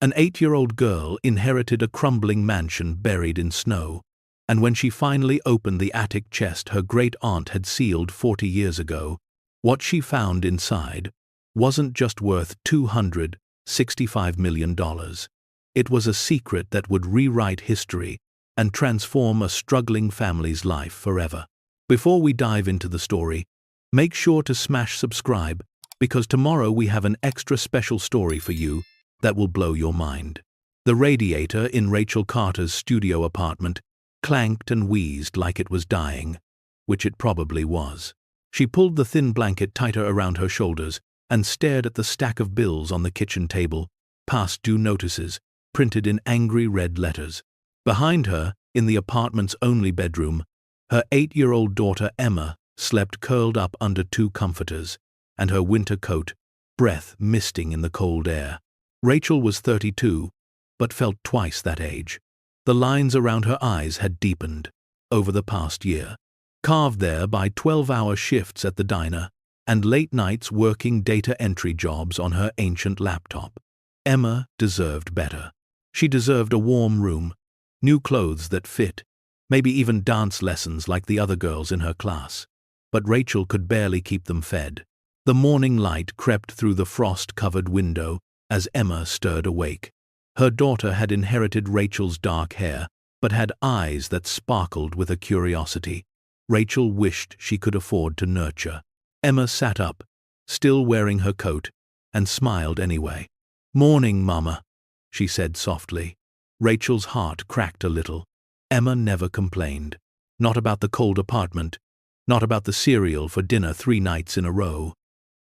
An 8-year-old girl inherited a crumbling mansion buried in snow, and when she finally opened the attic chest her great-aunt had sealed 40 years ago, what she found inside wasn't just worth $265 million. It was a secret that would rewrite history and transform a struggling family's life forever. Before we dive into the story, make sure to smash subscribe, because tomorrow we have an extra special story for you that will blow your mind. The radiator in Rachel Carter's studio apartment clanked and wheezed like it was dying, which it probably was. She pulled the thin blanket tighter around her shoulders and stared at the stack of bills on the kitchen table, past due notices, printed in angry red letters. Behind her, in the apartment's only bedroom, her 8-year-old daughter Emma slept curled up under 2 comforters, and her winter coat, breath misting in the cold air. Rachel was 32, but felt twice that age. The lines around her eyes had deepened over the past year, carved there by 12-hour shifts at the diner and late nights working data entry jobs on her ancient laptop. Emma deserved better. She deserved a warm room, new clothes that fit, maybe even dance lessons like the other girls in her class. But Rachel could barely keep them fed. The morning light crept through the frost-covered window as Emma stirred awake. Her daughter had inherited Rachel's dark hair, but had eyes that sparkled with a curiosity Rachel wished she could afford to nurture. Emma sat up, still wearing her coat, and smiled anyway. "Morning, Mama," she said softly. Rachel's heart cracked a little. Emma never complained. Not about the cold apartment, not about the cereal for dinner 3 nights in a row,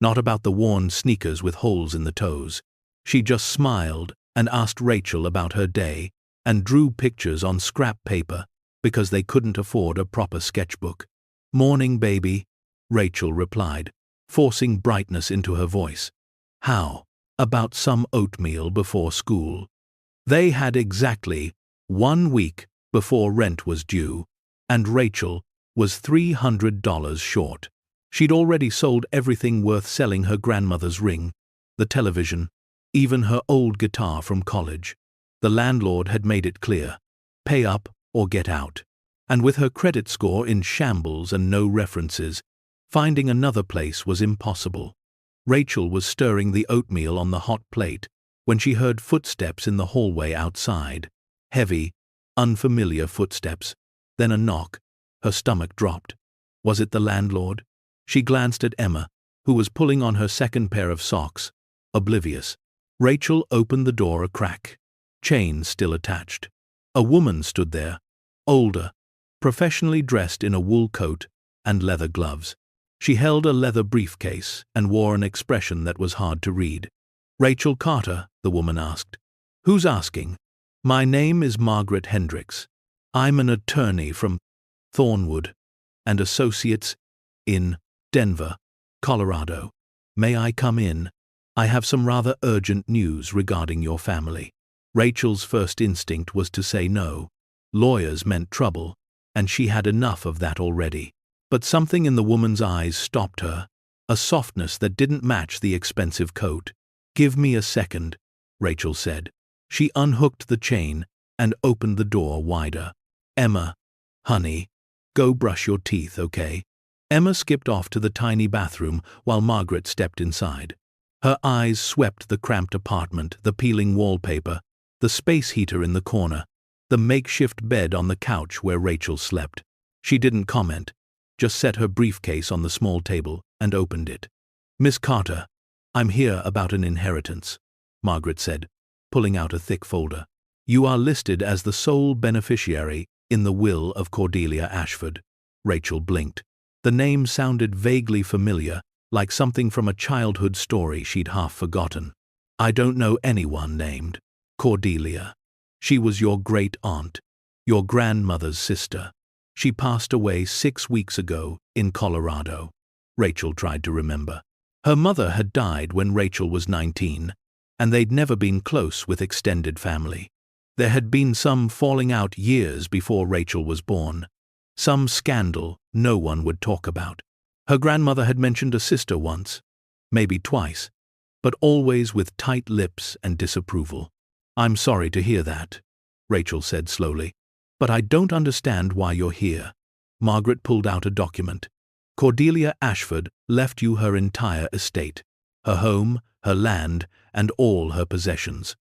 not about the worn sneakers with holes in the toes. She just smiled and asked Rachel about her day and drew pictures on scrap paper because they couldn't afford a proper sketchbook. "Morning, baby," Rachel replied, forcing brightness into her voice. "How about some oatmeal before school?" They had exactly 1 week before rent was due, and Rachel was $300 short. She'd already sold everything worth selling: her grandmother's ring, the television, even her old guitar from college. The landlord had made it clear: pay up or get out. And with her credit score in shambles and no references, finding another place was impossible. Rachel was stirring the oatmeal on the hot plate when she heard footsteps in the hallway outside. Heavy, unfamiliar footsteps. Then a knock. Her stomach dropped. Was it the landlord? She glanced at Emma, who was pulling on her second pair of socks, oblivious. Rachel opened the door a crack. Chain still attached. A woman stood there, older, professionally dressed in a wool coat and leather gloves. She held a leather briefcase and wore an expression that was hard to read. "Rachel Carter?" the woman asked. "Who's asking?" "My name is Margaret Hendricks. I'm an attorney from Thornwood and Associates in Denver, Colorado. May I come in? I have some rather urgent news regarding your family." Rachel's first instinct was to say no. Lawyers meant trouble, and she had enough of that already. But something in the woman's eyes stopped her, a softness that didn't match the expensive coat. "Give me a second," Rachel said. She unhooked the chain and opened the door wider. "Emma, honey, go brush your teeth, okay?" Emma skipped off to the tiny bathroom while Margaret stepped inside. Her eyes swept the cramped apartment, the peeling wallpaper, the space heater in the corner, the makeshift bed on the couch where Rachel slept. She didn't comment, just set her briefcase on the small table and opened it. "Miss Carter, I'm here about an inheritance," Margaret said, pulling out a thick folder. "You are listed as the sole beneficiary in the will of Cordelia Ashford." Rachel blinked. The name sounded vaguely familiar, like something from a childhood story she'd half forgotten. "I don't know anyone named Cordelia. She was your great-aunt, your grandmother's sister. She passed away 6 weeks ago in Colorado." Rachel tried to remember. Her mother had died when Rachel was 19, and they'd never been close with extended family. There had been some falling out years before Rachel was born, some scandal no one would talk about. Her grandmother had mentioned a sister once, maybe twice, but always with tight lips and disapproval. I'm sorry to hear that, Rachel said slowly. But I don't understand why you're here. Margaret pulled out a document. Cordelia Ashford left you her entire estate, her home, her land, and all her possessions.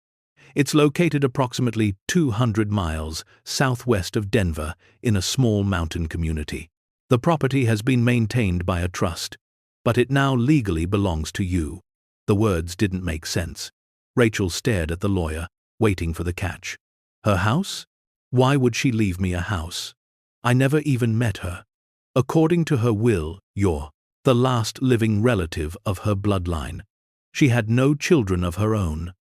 It's located approximately 200 miles southwest of Denver in a small mountain community. The property has been maintained by a trust, but it now legally belongs to you. The words didn't make sense. Rachel stared at the lawyer, waiting for the catch. Her house? Why would she leave me a house? I never even met her. According to her will, you're the last living relative of her bloodline. She had no children of her own.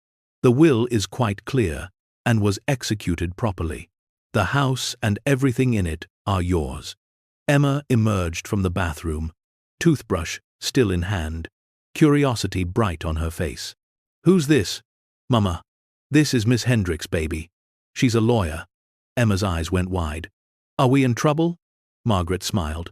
The will is quite clear and was executed properly. The house and everything in it are yours. Emma emerged from the bathroom, toothbrush still in hand, curiosity bright on her face. Who's this? Mama. This is Miss Hendricks, baby. She's a lawyer. Emma's eyes went wide. Are we in trouble? Margaret smiled.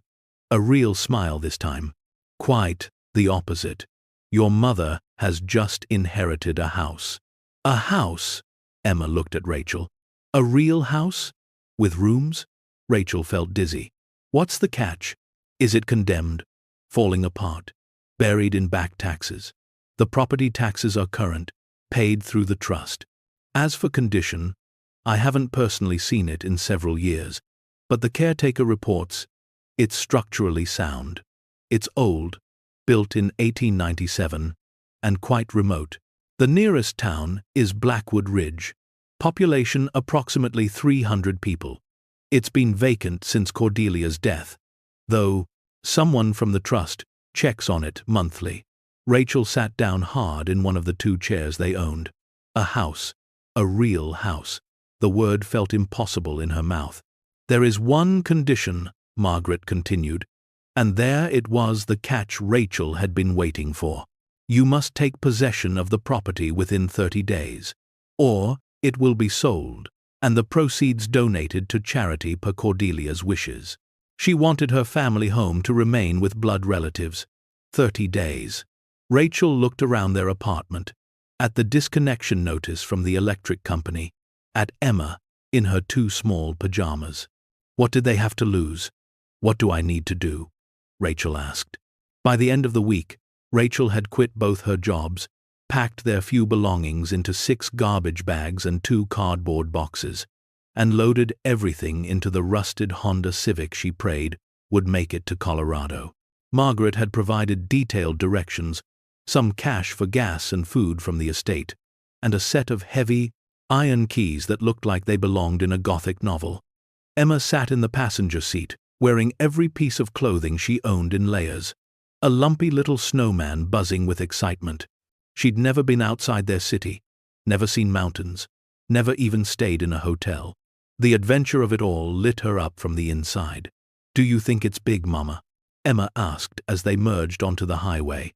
A real smile this time. Quite the opposite. Your mother has just inherited a house. A house? Emma looked at Rachel. A real house? With rooms? Rachel felt dizzy. What's the catch? Is it condemned? Falling apart? Buried in back taxes? The property taxes are current, paid through the trust. As for condition, I haven't personally seen it in several years, but the caretaker reports it's structurally sound. It's old, built in 1897, and quite remote. The nearest town is Blackwood Ridge, population approximately 300 people. It's been vacant since Cordelia's death, though someone from the trust checks on it monthly. Rachel sat down hard in one of the two chairs they owned. A house, a real house. The word felt impossible in her mouth. There is one condition, Margaret continued, and there it was the catch Rachel had been waiting for. You must take possession of the property within 30 days, or it will be sold, and the proceeds donated to charity per Cordelia's wishes. She wanted her family home to remain with blood relatives. 30 days. Rachel looked around their apartment, at the disconnection notice from the electric company, at Emma in her too small pajamas. What did they have to lose? What do I need to do? Rachel asked. By the end of the week, Rachel had quit both her jobs, packed their few belongings into 6 garbage bags and 2 cardboard boxes, and loaded everything into the rusted Honda Civic she prayed would make it to Colorado. Margaret had provided detailed directions, some cash for gas and food from the estate, and a set of heavy, iron keys that looked like they belonged in a Gothic novel. Emma sat in the passenger seat, wearing every piece of clothing she owned in layers, a lumpy little snowman buzzing with excitement. She'd never been outside their city, never seen mountains, never even stayed in a hotel. The adventure of it all lit her up from the inside. Do you think it's big, Mama? Emma asked as they merged onto the highway.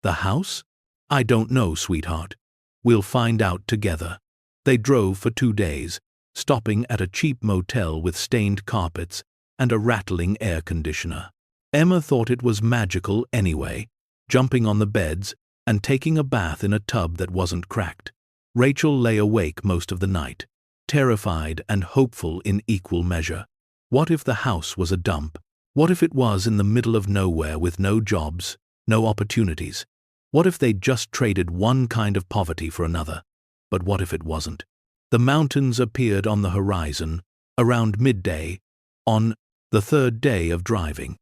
The house? I don't know, sweetheart. We'll find out together. They drove for 2 days, stopping at a cheap motel with stained carpets and a rattling air conditioner. Emma thought it was magical anyway, jumping on the beds and taking a bath in a tub that wasn't cracked. Rachel lay awake most of the night, terrified and hopeful in equal measure. What if the house was a dump? What if it was in the middle of nowhere with no jobs, no opportunities? What if they'd just traded one kind of poverty for another? But what if it wasn't? The mountains appeared on the horizon around midday on the 3rd day of driving.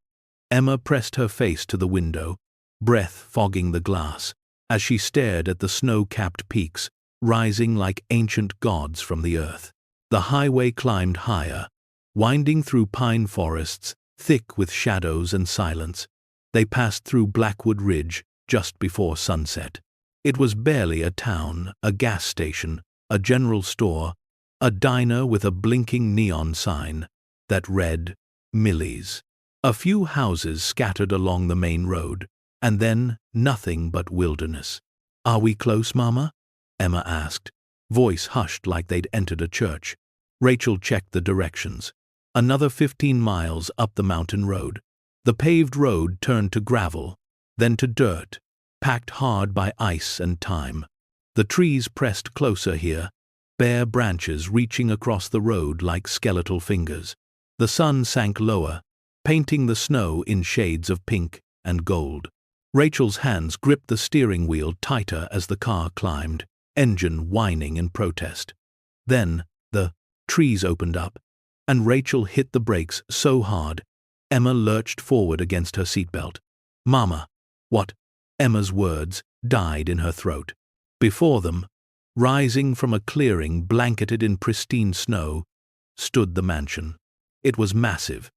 Emma pressed her face to the window, breath fogging the glass, as she stared at the snow-capped peaks rising like ancient gods from the earth. The highway climbed higher, winding through pine forests thick with shadows and silence. They passed through Blackwood Ridge just before sunset. It was barely a town, a gas station, a general store, a diner with a blinking neon sign that read, Millie's. A few houses scattered along the main road, and then nothing but wilderness. Are we close, Mama? Emma asked, voice hushed like they'd entered a church. Rachel checked the directions. Another 15 miles up the mountain road. The paved road turned to gravel, then to dirt, packed hard by ice and time. The trees pressed closer here, bare branches reaching across the road like skeletal fingers. The sun sank lower, painting the snow in shades of pink and gold. Rachel's hands gripped the steering wheel tighter as the car climbed, engine whining in protest. Then, the trees opened up, and Rachel hit the brakes so hard, Emma lurched forward against her seatbelt. "Mama!" What? Emma's words died in her throat. Before them, rising from a clearing blanketed in pristine snow, stood the mansion. It was massive,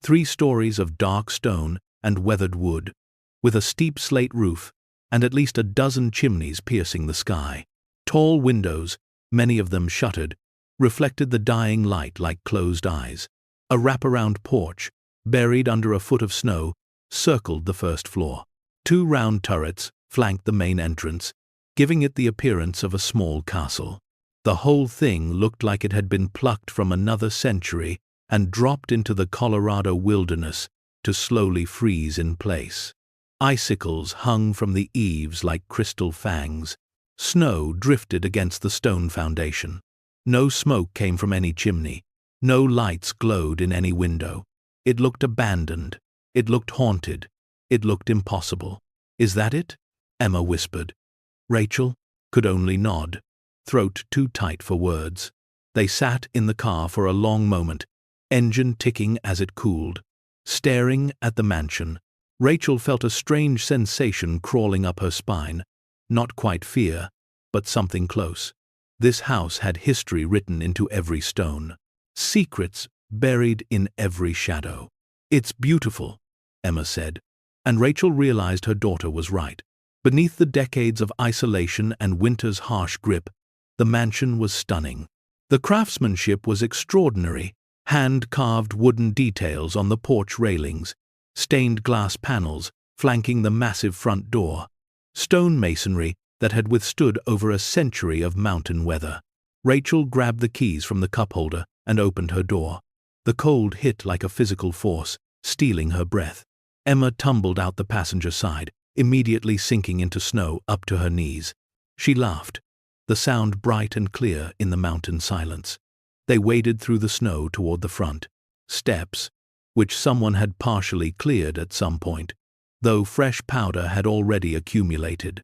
3 stories of dark stone and weathered wood, with a steep slate roof and at least a dozen chimneys piercing the sky. Tall windows, many of them shuttered, reflected the dying light like closed eyes. A wraparound porch, buried under a foot of snow, circled the first floor. 2 round turrets flanked the main entrance, giving it the appearance of a small castle. The whole thing looked like it had been plucked from another century and dropped into the Colorado wilderness to slowly freeze in place. Icicles hung from the eaves like crystal fangs. Snow drifted against the stone foundation. No smoke came from any chimney. No lights glowed in any window. It looked abandoned. It looked haunted. It looked impossible. "Is that it?" Emma whispered. Rachel could only nod, throat too tight for words. They sat in the car for a long moment, engine ticking as it cooled. Staring at the mansion, Rachel felt a strange sensation crawling up her spine. Not quite fear, but something close. This house had history written into every stone. Secrets buried in every shadow. "It's beautiful," Emma said, and Rachel realized her daughter was right. Beneath the decades of isolation and winter's harsh grip, the mansion was stunning. The craftsmanship was extraordinary. Hand-carved wooden details on the porch railings, stained glass panels flanking the massive front door, stone masonry that had withstood over a century of mountain weather. Rachel grabbed the keys from the cup holder and opened her door. The cold hit like a physical force, stealing her breath. Emma tumbled out the passenger side, immediately sinking into snow up to her knees. She laughed, the sound bright and clear in the mountain silence. They waded through the snow toward the front steps, which someone had partially cleared at some point, though fresh powder had already accumulated.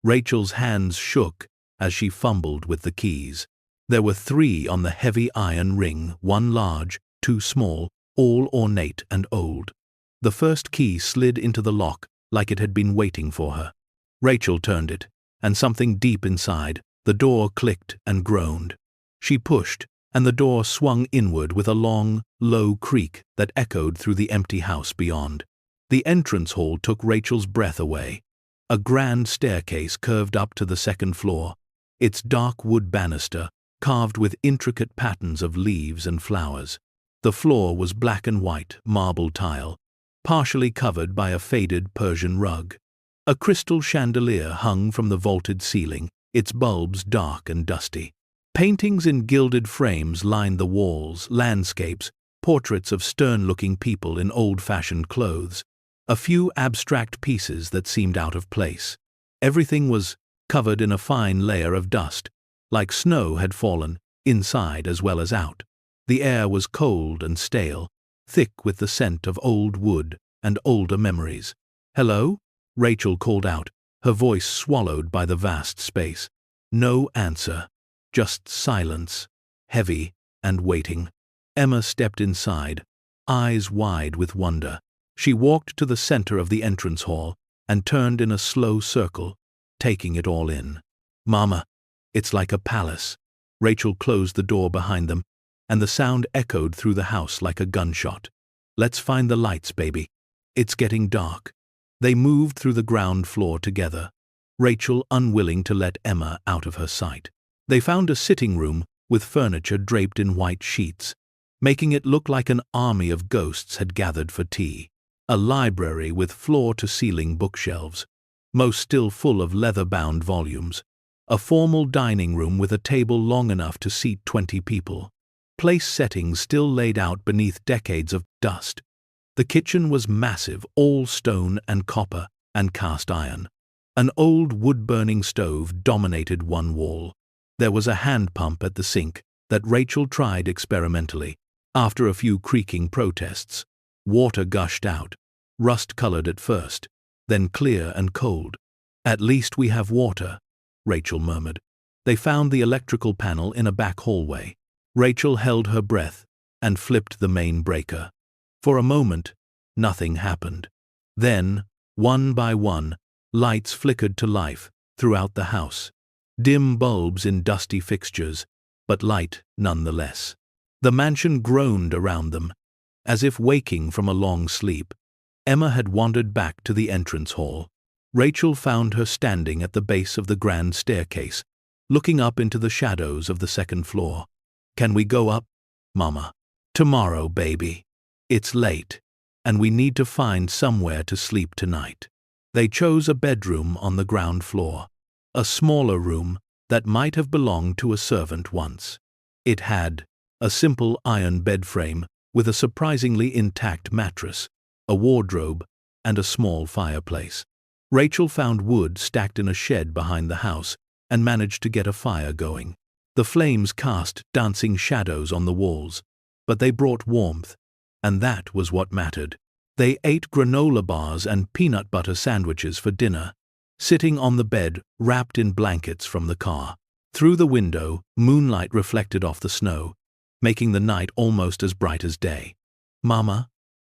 Rachel's hands shook as she fumbled with the keys. There were 3 on the heavy iron ring, 1 large, 2 small, all ornate and old. The first key slid into the lock like it had been waiting for her. Rachel turned it, and something deep inside, the door clicked and groaned. She pushed, and the door swung inward with a long, low creak that echoed through the empty house beyond. The entrance hall took Rachel's breath away. A grand staircase curved up to the 2nd floor, its dark wood banister carved with intricate patterns of leaves and flowers. The floor was black and white marble tile, partially covered by a faded Persian rug. A crystal chandelier hung from the vaulted ceiling, its bulbs dark and dusty. Paintings in gilded frames lined the walls, landscapes, portraits of stern-looking people in old-fashioned clothes, a few abstract pieces that seemed out of place. Everything was covered in a fine layer of dust, like snow had fallen, inside as well as out. The air was cold and stale, thick with the scent of old wood and older memories. "Hello?" Rachel called out, her voice swallowed by the vast space. No answer. Just silence, heavy and waiting. Emma stepped inside, eyes wide with wonder. She walked to the center of the entrance hall and turned in a slow circle, taking it all in. "Mama, it's like a palace." Rachel closed the door behind them, and the sound echoed through the house like a gunshot. "Let's find the lights, baby. It's getting dark." They moved through the ground floor together, Rachel unwilling to let Emma out of her sight. They found a sitting room with furniture draped in white sheets, making it look like an army of ghosts had gathered for tea. A library with floor-to-ceiling bookshelves, most still full of leather-bound volumes. A formal dining room with a table long enough to seat 20 people. Place settings still laid out beneath decades of dust. The kitchen was massive, all stone and copper and cast iron. An old wood-burning stove dominated one wall. There was a hand pump at the sink that Rachel tried experimentally. After a few creaking protests, water gushed out, rust-colored at first, then clear and cold. "At least we have water," Rachel murmured. They found the electrical panel in a back hallway. Rachel held her breath and flipped the main breaker. For a moment, nothing happened. Then, one by one, lights flickered to life throughout the house. Dim bulbs in dusty fixtures, but light nonetheless. The mansion groaned around them, as if waking from a long sleep. Emma had wandered back to the entrance hall. Rachel found her standing at the base of the grand staircase, looking up into the shadows of the second floor. "Can we go up, Mama?" "Tomorrow, baby. It's late, and we need to find somewhere to sleep tonight." They chose a bedroom on the ground floor, a smaller room that might have belonged to a servant once. It had a simple iron bed frame with a surprisingly intact mattress, a wardrobe, and a small fireplace. Rachel found wood stacked in a shed behind the house and managed to get a fire going. The flames cast dancing shadows on the walls, but they brought warmth, and that was what mattered. They ate granola bars and peanut butter sandwiches for dinner, sitting on the bed wrapped in blankets from the car. Through the window, moonlight reflected off the snow, making the night almost as bright as day. "Mama,"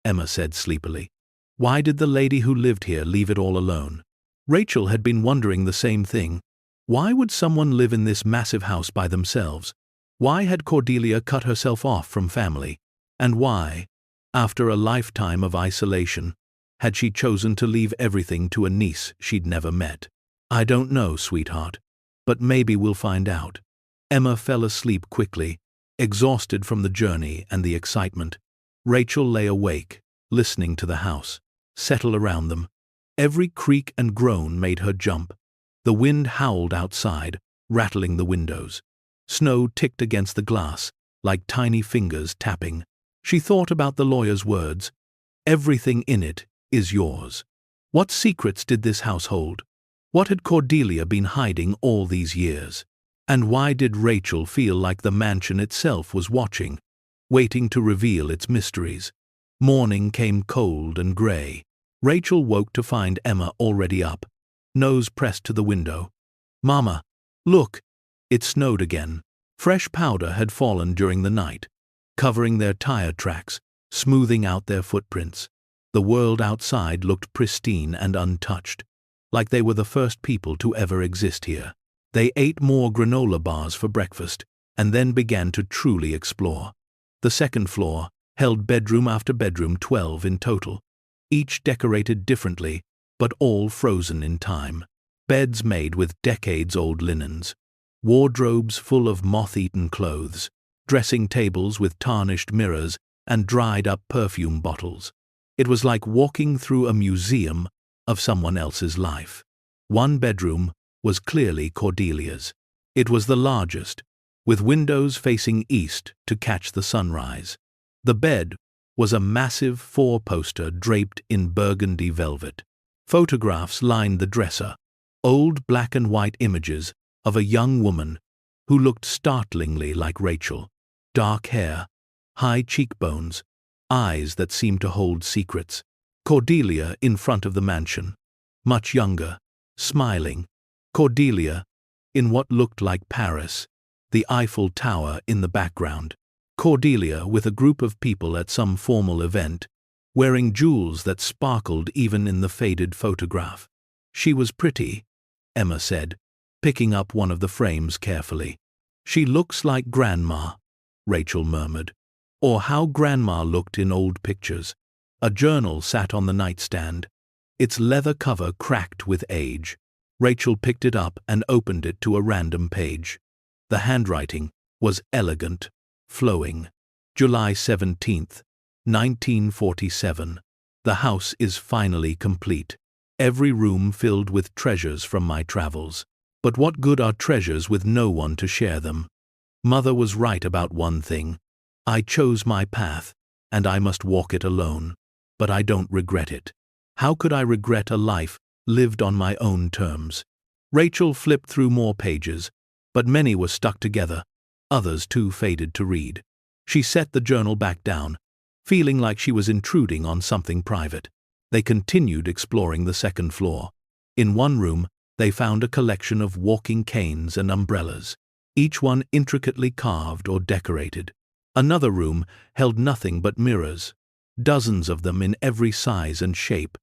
Emma said sleepily, "why did the lady who lived here leave it all alone?" Rachel had been wondering the same thing. Why would someone live in this massive house by themselves? Why had Cordelia cut herself off from family? And why, after a lifetime of isolation, had she chosen to leave everything to a niece she'd never met? "I don't know, sweetheart, but maybe we'll find out." Emma fell asleep quickly, exhausted from the journey and the excitement. Rachel lay awake, listening to the house settle around them. Every creak and groan made her jump. The wind howled outside, rattling the windows. Snow ticked against the glass, like tiny fingers tapping. She thought about the lawyer's words. "Everything in it is yours." What secrets did this house hold? What had Cordelia been hiding all these years? And why did Rachel feel like the mansion itself was watching, waiting to reveal its mysteries? Morning came cold and gray. Rachel woke to find Emma already up, nose pressed to the window. "Mama, look!" It snowed again. Fresh powder had fallen during the night, covering their tire tracks, smoothing out their footprints. The world outside looked pristine and untouched, like they were the first people to ever exist here. They ate more granola bars for breakfast, and then began to truly explore. The second floor held bedroom after bedroom, 12 in total, each decorated differently, but all frozen in time. Beds made with decades-old linens, wardrobes full of moth-eaten clothes, dressing tables with tarnished mirrors and dried-up perfume bottles. It was like walking through a museum of someone else's life. One bedroom was clearly Cordelia's. It was the largest, with windows facing east to catch the sunrise. The bed was a massive four-poster draped in burgundy velvet. Photographs lined the dresser, old black and white images of a young woman who looked startlingly like Rachel. Dark hair, high cheekbones, eyes that seemed to hold secrets. Cordelia in front of the mansion, much younger, smiling. Cordelia in what looked like Paris, the Eiffel Tower in the background. Cordelia with a group of people at some formal event, wearing jewels that sparkled even in the faded photograph. She was pretty, Emma said, picking up one of the frames carefully. "She looks like Grandma," Rachel murmured, or how Grandma looked in old pictures. A journal sat on the nightstand, its leather cover cracked with age. Rachel picked it up and opened it to a random page. The handwriting was elegant, flowing. July 17th, 1947. The house is finally complete. Every room filled with treasures from my travels. But what good are treasures with no one to share them? Mother was right about one thing. I chose my path, and I must walk it alone. But I don't regret it. How could I regret a life lived on my own terms? Rachel flipped through more pages, but many were stuck together, others too faded to read. She set the journal back down, feeling like she was intruding on something private. They continued exploring the second floor. In one room, they found a collection of walking canes and umbrellas, each one intricately carved or decorated. Another room held nothing but mirrors, dozens of them in every size and shape,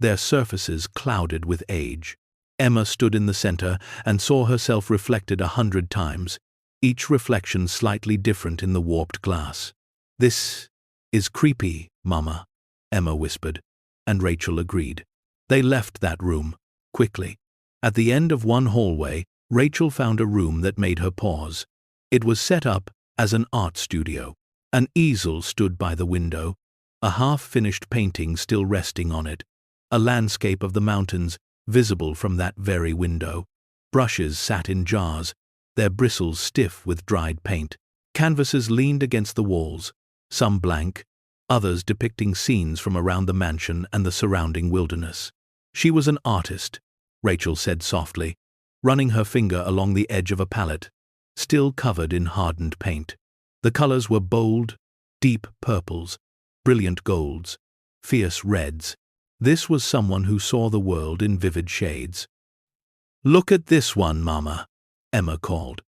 their surfaces clouded with age. Emma stood in the center and saw herself reflected 100 times, each reflection slightly different in the warped glass. "This is creepy, Mama," Emma whispered, and Rachel agreed. They left that room, quickly. At the end of one hallway, Rachel found a room that made her pause. It was set up as an art studio. An easel stood by the window, a half-finished painting still resting on it, a landscape of the mountains visible from that very window. Brushes sat in jars, their bristles stiff with dried paint. Canvases leaned against the walls, some blank, others depicting scenes from around the mansion and the surrounding wilderness. She was an artist, Rachel said softly, running her finger along the edge of a palette, still covered in hardened paint. The colors were bold, deep purples, brilliant golds, fierce reds. This was someone who saw the world in vivid shades. "Look at this one, Mama," Emma called.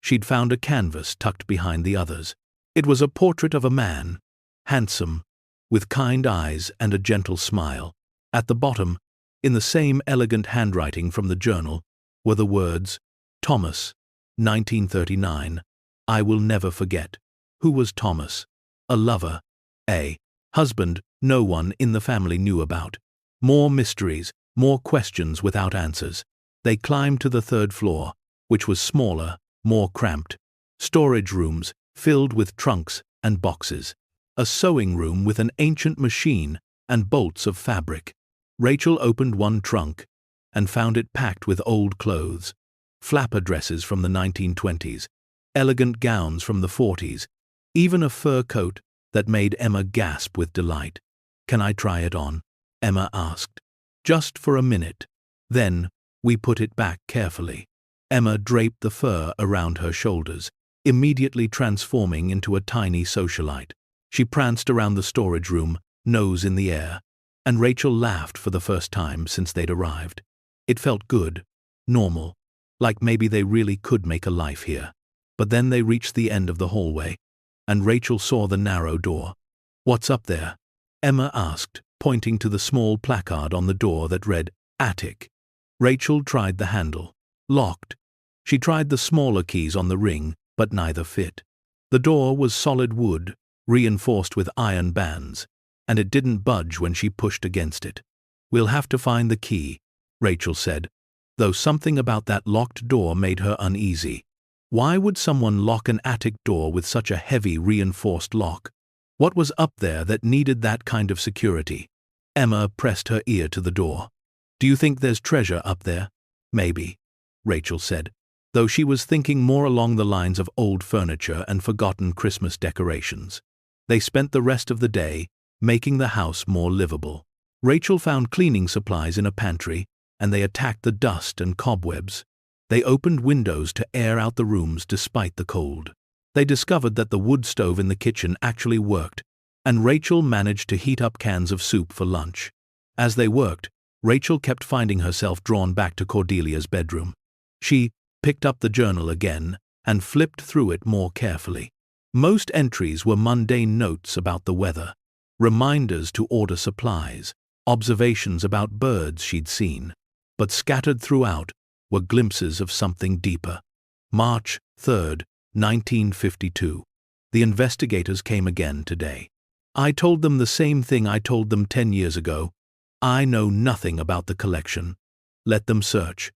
She'd found a canvas tucked behind the others. It was a portrait of a man, handsome, with kind eyes and a gentle smile. At the bottom, in the same elegant handwriting from the journal, were the words, "Thomas, 1939, I will never forget." Who was Thomas? A lover, a husband no one in the family knew about. More mysteries, more questions without answers. They climbed to the third floor, which was smaller, more cramped. Storage rooms filled with trunks and boxes. A sewing room with an ancient machine and bolts of fabric. Rachel opened one trunk and found it packed with old clothes, flapper dresses from the 1920s, elegant gowns from the 40s, even a fur coat that made Emma gasp with delight. "Can I try it on?" Emma asked. "Just for a minute." Then, we put it back carefully. Emma draped the fur around her shoulders, immediately transforming into a tiny socialite. She pranced around the storage room, nose in the air, and Rachel laughed for the first time since they'd arrived. It felt good, normal, like maybe they really could make a life here. But then they reached the end of the hallway, and Rachel saw the narrow door. "What's up there?" Emma asked, pointing to the small placard on the door that read, "Attic." Rachel tried the handle. Locked. She tried the smaller keys on the ring, but neither fit. The door was solid wood, reinforced with iron bands, and it didn't budge when she pushed against it. "We'll have to find the key," Rachel said, though something about that locked door made her uneasy. Why would someone lock an attic door with such a heavy reinforced lock? What was up there that needed that kind of security? Emma pressed her ear to the door. "Do you think there's treasure up there?" "Maybe," Rachel said, though she was thinking more along the lines of old furniture and forgotten Christmas decorations. They spent the rest of the day making the house more livable. Rachel found cleaning supplies in a pantry, and they attacked the dust and cobwebs. They opened windows to air out the rooms despite the cold. They discovered that the wood stove in the kitchen actually worked, and Rachel managed to heat up cans of soup for lunch. As they worked, Rachel kept finding herself drawn back to Cordelia's bedroom. She picked up the journal again and flipped through it more carefully. Most entries were mundane notes about the weather, reminders to order supplies, observations about birds she'd seen. But scattered throughout were glimpses of something deeper. March 3rd, 1952. The investigators came again today. "I told them the same thing I told them 10 years ago. I know nothing about the collection. Let them search.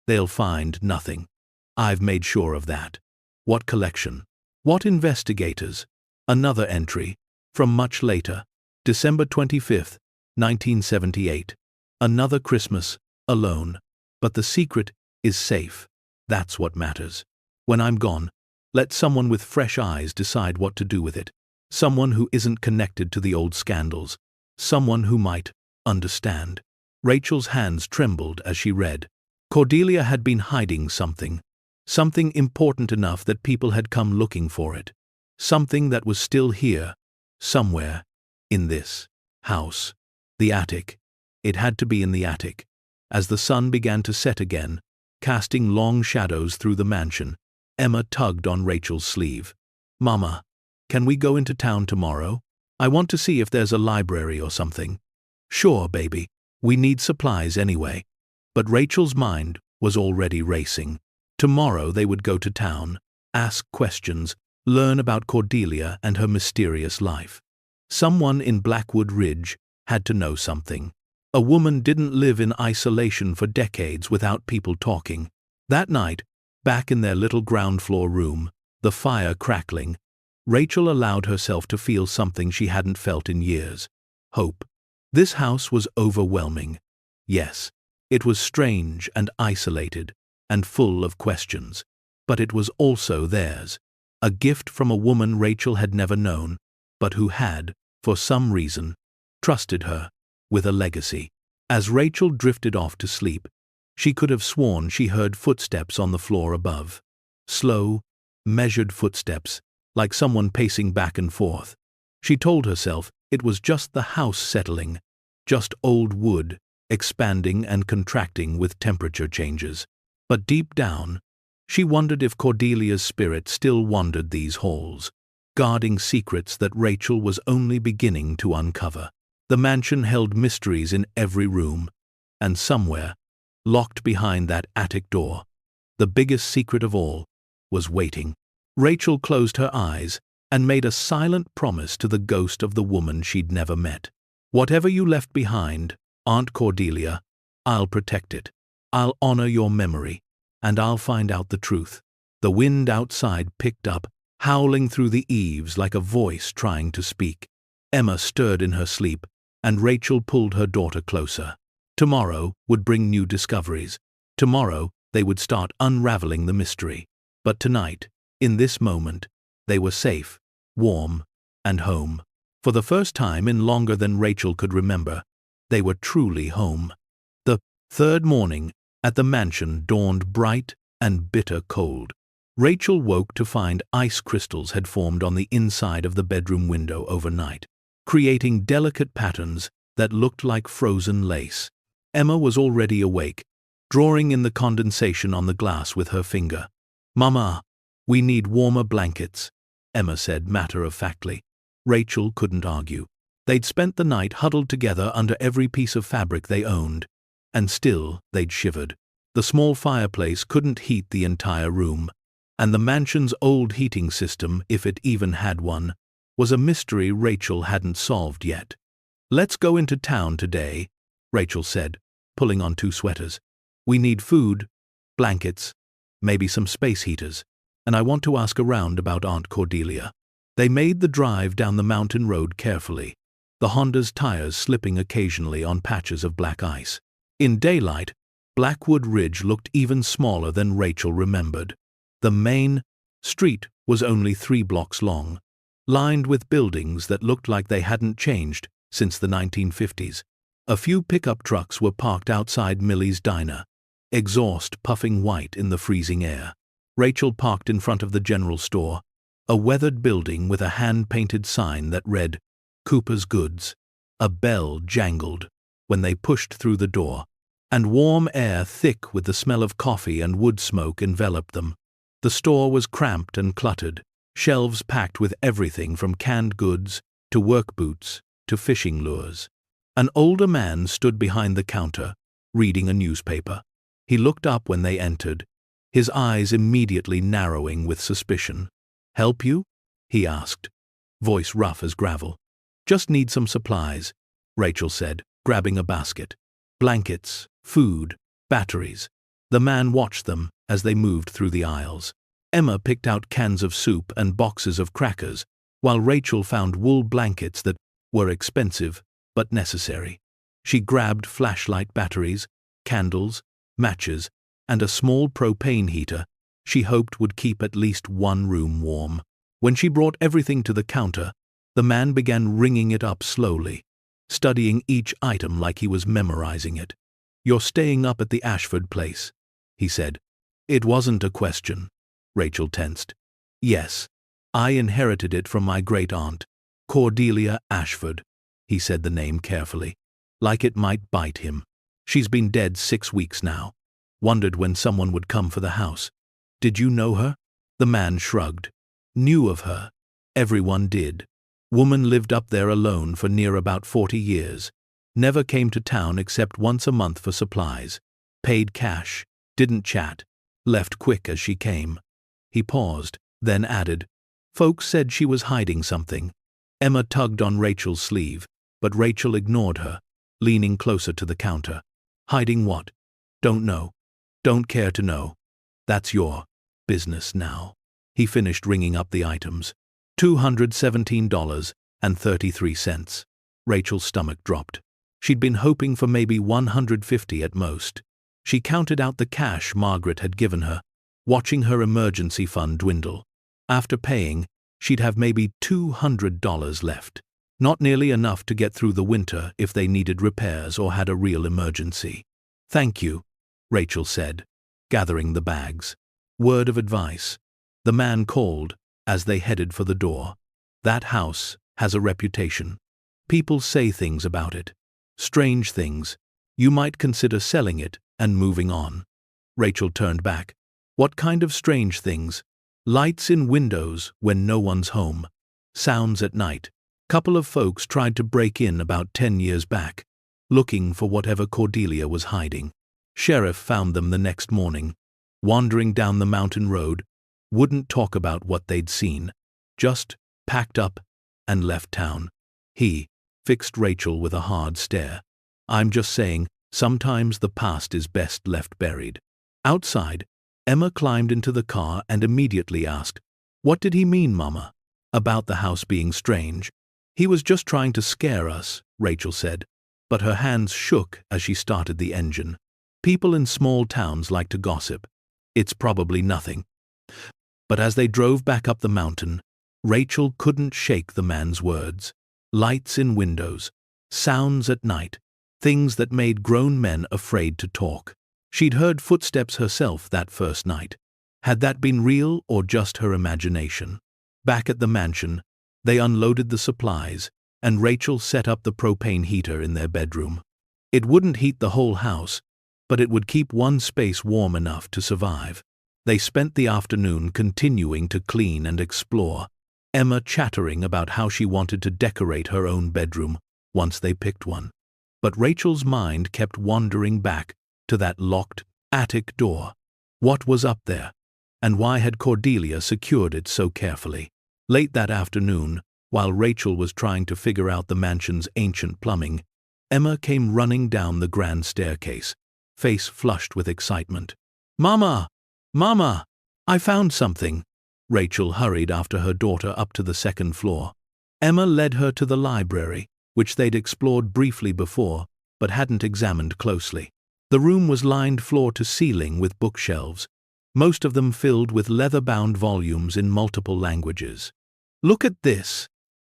They'll find nothing. I've made sure of that." What collection? What investigators? Another entry, from much later, December 25th, 1978. "Another Christmas, alone. But the secret is safe. That's what matters. When I'm gone, let someone with fresh eyes decide what to do with it. Someone who isn't connected to the old scandals. Someone who might understand." Rachel's hands trembled as she read. Cordelia had been hiding something. Something important enough that people had come looking for it. Something that was still here, somewhere, in this house. The attic. It had to be in the attic. As the sun began to set again, casting long shadows through the mansion, Emma tugged on Rachel's sleeve. "Mama, can we go into town tomorrow? I want to see if there's a library or something." "Sure, baby. We need supplies anyway." But Rachel's mind was already racing. Tomorrow they would go to town, ask questions, learn about Cordelia and her mysterious life. Someone in Blackwood Ridge had to know something. A woman didn't live in isolation for decades without people talking. That night, back in their little ground floor room, the fire crackling, Rachel allowed herself to feel something she hadn't felt in years. Hope. This house was overwhelming. Yes, it was strange and isolated, and full of questions. But it was also theirs. A gift from a woman Rachel had never known, but who had, for some reason, trusted her with a legacy. As Rachel drifted off to sleep, she could have sworn she heard footsteps on the floor above. Slow, measured footsteps, like someone pacing back and forth. She told herself it was just the house settling, just old wood, expanding and contracting with temperature changes. But deep down, she wondered if Cordelia's spirit still wandered these halls, guarding secrets that Rachel was only beginning to uncover. The mansion held mysteries in every room, and somewhere, locked behind that attic door, the biggest secret of all was waiting. Rachel closed her eyes and made a silent promise to the ghost of the woman she'd never met. "Whatever you left behind, Aunt Cordelia, I'll protect it. I'll honor your memory, and I'll find out the truth." The wind outside picked up, howling through the eaves like a voice trying to speak. Emma stirred in her sleep, and Rachel pulled her daughter closer. Tomorrow would bring new discoveries. Tomorrow they would start unraveling the mystery. But tonight, in this moment, they were safe, warm, and home. For the first time in longer than Rachel could remember, they were truly home. The third morning at the mansion dawned bright and bitter cold. Rachel woke to find ice crystals had formed on the inside of the bedroom window overnight, creating delicate patterns that looked like frozen lace. Emma was already awake, drawing in the condensation on the glass with her finger. "Mama, we need warmer blankets," Emma said matter-of-factly. Rachel couldn't argue. They'd spent the night huddled together under every piece of fabric they owned, and still they'd shivered. The small fireplace couldn't heat the entire room, and the mansion's old heating system, if it even had one, was a mystery Rachel hadn't solved yet. "Let's go into town today," Rachel said, pulling on 2 sweaters. "We need food, blankets, maybe some space heaters, and I want to ask around about Aunt Cordelia." They made the drive down the mountain road carefully, the Honda's tires slipping occasionally on patches of black ice. In daylight, Blackwood Ridge looked even smaller than Rachel remembered. The main street was only 3 blocks long, lined with buildings that looked like they hadn't changed since the 1950s. A few pickup trucks were parked outside Millie's diner, exhaust puffing white in the freezing air. Rachel parked in front of the general store, a weathered building with a hand-painted sign that read, "Cooper's Goods." A bell jangled when they pushed through the door, and warm air thick with the smell of coffee and wood smoke enveloped them. The store was cramped and cluttered, shelves packed with everything from canned goods to work boots to fishing lures. An older man stood behind the counter, reading a newspaper. He looked up when they entered, his eyes immediately narrowing with suspicion. "Help you?" he asked, voice rough as gravel. "Just need some supplies," Rachel said, grabbing a basket. "Blankets, food, batteries." The man watched them as they moved through the aisles. Emma picked out cans of soup and boxes of crackers, while Rachel found wool blankets that were expensive but necessary. She grabbed flashlight batteries, candles, matches, and a small propane heater she hoped would keep at least one room warm. When she brought everything to the counter, the man began ringing it up slowly, studying each item like he was memorizing it. "You're staying up at the Ashford place," he said. It wasn't a question. Rachel tensed. Yes, I inherited it from my great-aunt, Cordelia Ashford. He said the name carefully, like it might bite him. She's been dead 6 weeks now. Wondered when someone would come for the house. Did you know her? The man shrugged. Knew of her. Everyone did. Woman lived up there alone for near about 40 years. Never came to town except once a month for supplies. Paid cash. Didn't chat. Left quick as she came. He paused, then added, folks said she was hiding something. Emma tugged on Rachel's sleeve, but Rachel ignored her, leaning closer to the counter. Hiding what? Don't know. Don't care to know. That's your business now. He finished ringing up the items. $217.33. Rachel's stomach dropped. She'd been hoping for maybe $150 at most. She counted out the cash Margaret had given her, watching her emergency fund dwindle. After paying, she'd have maybe $200 left. Not nearly enough to get through the winter if they needed repairs or had a real emergency. Thank you, Rachel said, gathering the bags. Word of advice. The man called as they headed for the door. That house has a reputation. People say things about it. Strange things. You might consider selling it and moving on. Rachel turned back. What kind of strange things? Lights in windows when no one's home. Sounds at night. Couple of folks tried to break in about 10 years back, looking for whatever Cordelia was hiding. Sheriff found them the next morning, wandering down the mountain road. Wouldn't talk about what they'd seen. Just packed up and left town. He fixed Rachel with a hard stare. I'm just saying, sometimes the past is best left buried. Outside, Emma climbed into the car and immediately asked, What did he mean, Mama? About the house being strange? He was just trying to scare us, Rachel said, but her hands shook as she started the engine. People in small towns like to gossip. It's probably nothing. But as they drove back up the mountain, Rachel couldn't shake the man's words. Lights in windows, sounds at night, things that made grown men afraid to talk. She'd heard footsteps herself that first night. Had that been real or just her imagination? Back at the mansion, they unloaded the supplies, and Rachel set up the propane heater in their bedroom. It wouldn't heat the whole house, but it would keep one space warm enough to survive. They spent the afternoon continuing to clean and explore, Emma chattering about how she wanted to decorate her own bedroom once they picked one. But Rachel's mind kept wandering back to that locked attic door. What was up there? And why had Cordelia secured it so carefully? Late that afternoon, while Rachel was trying to figure out the mansion's ancient plumbing, Emma came running down the grand staircase, face flushed with excitement. Mama! Mama! I found something! Rachel hurried after her daughter up to the second floor. Emma led her to the library, which they'd explored briefly before, but hadn't examined closely. The room was lined floor to ceiling with bookshelves, most of them filled with leather-bound volumes in multiple languages. Look at this!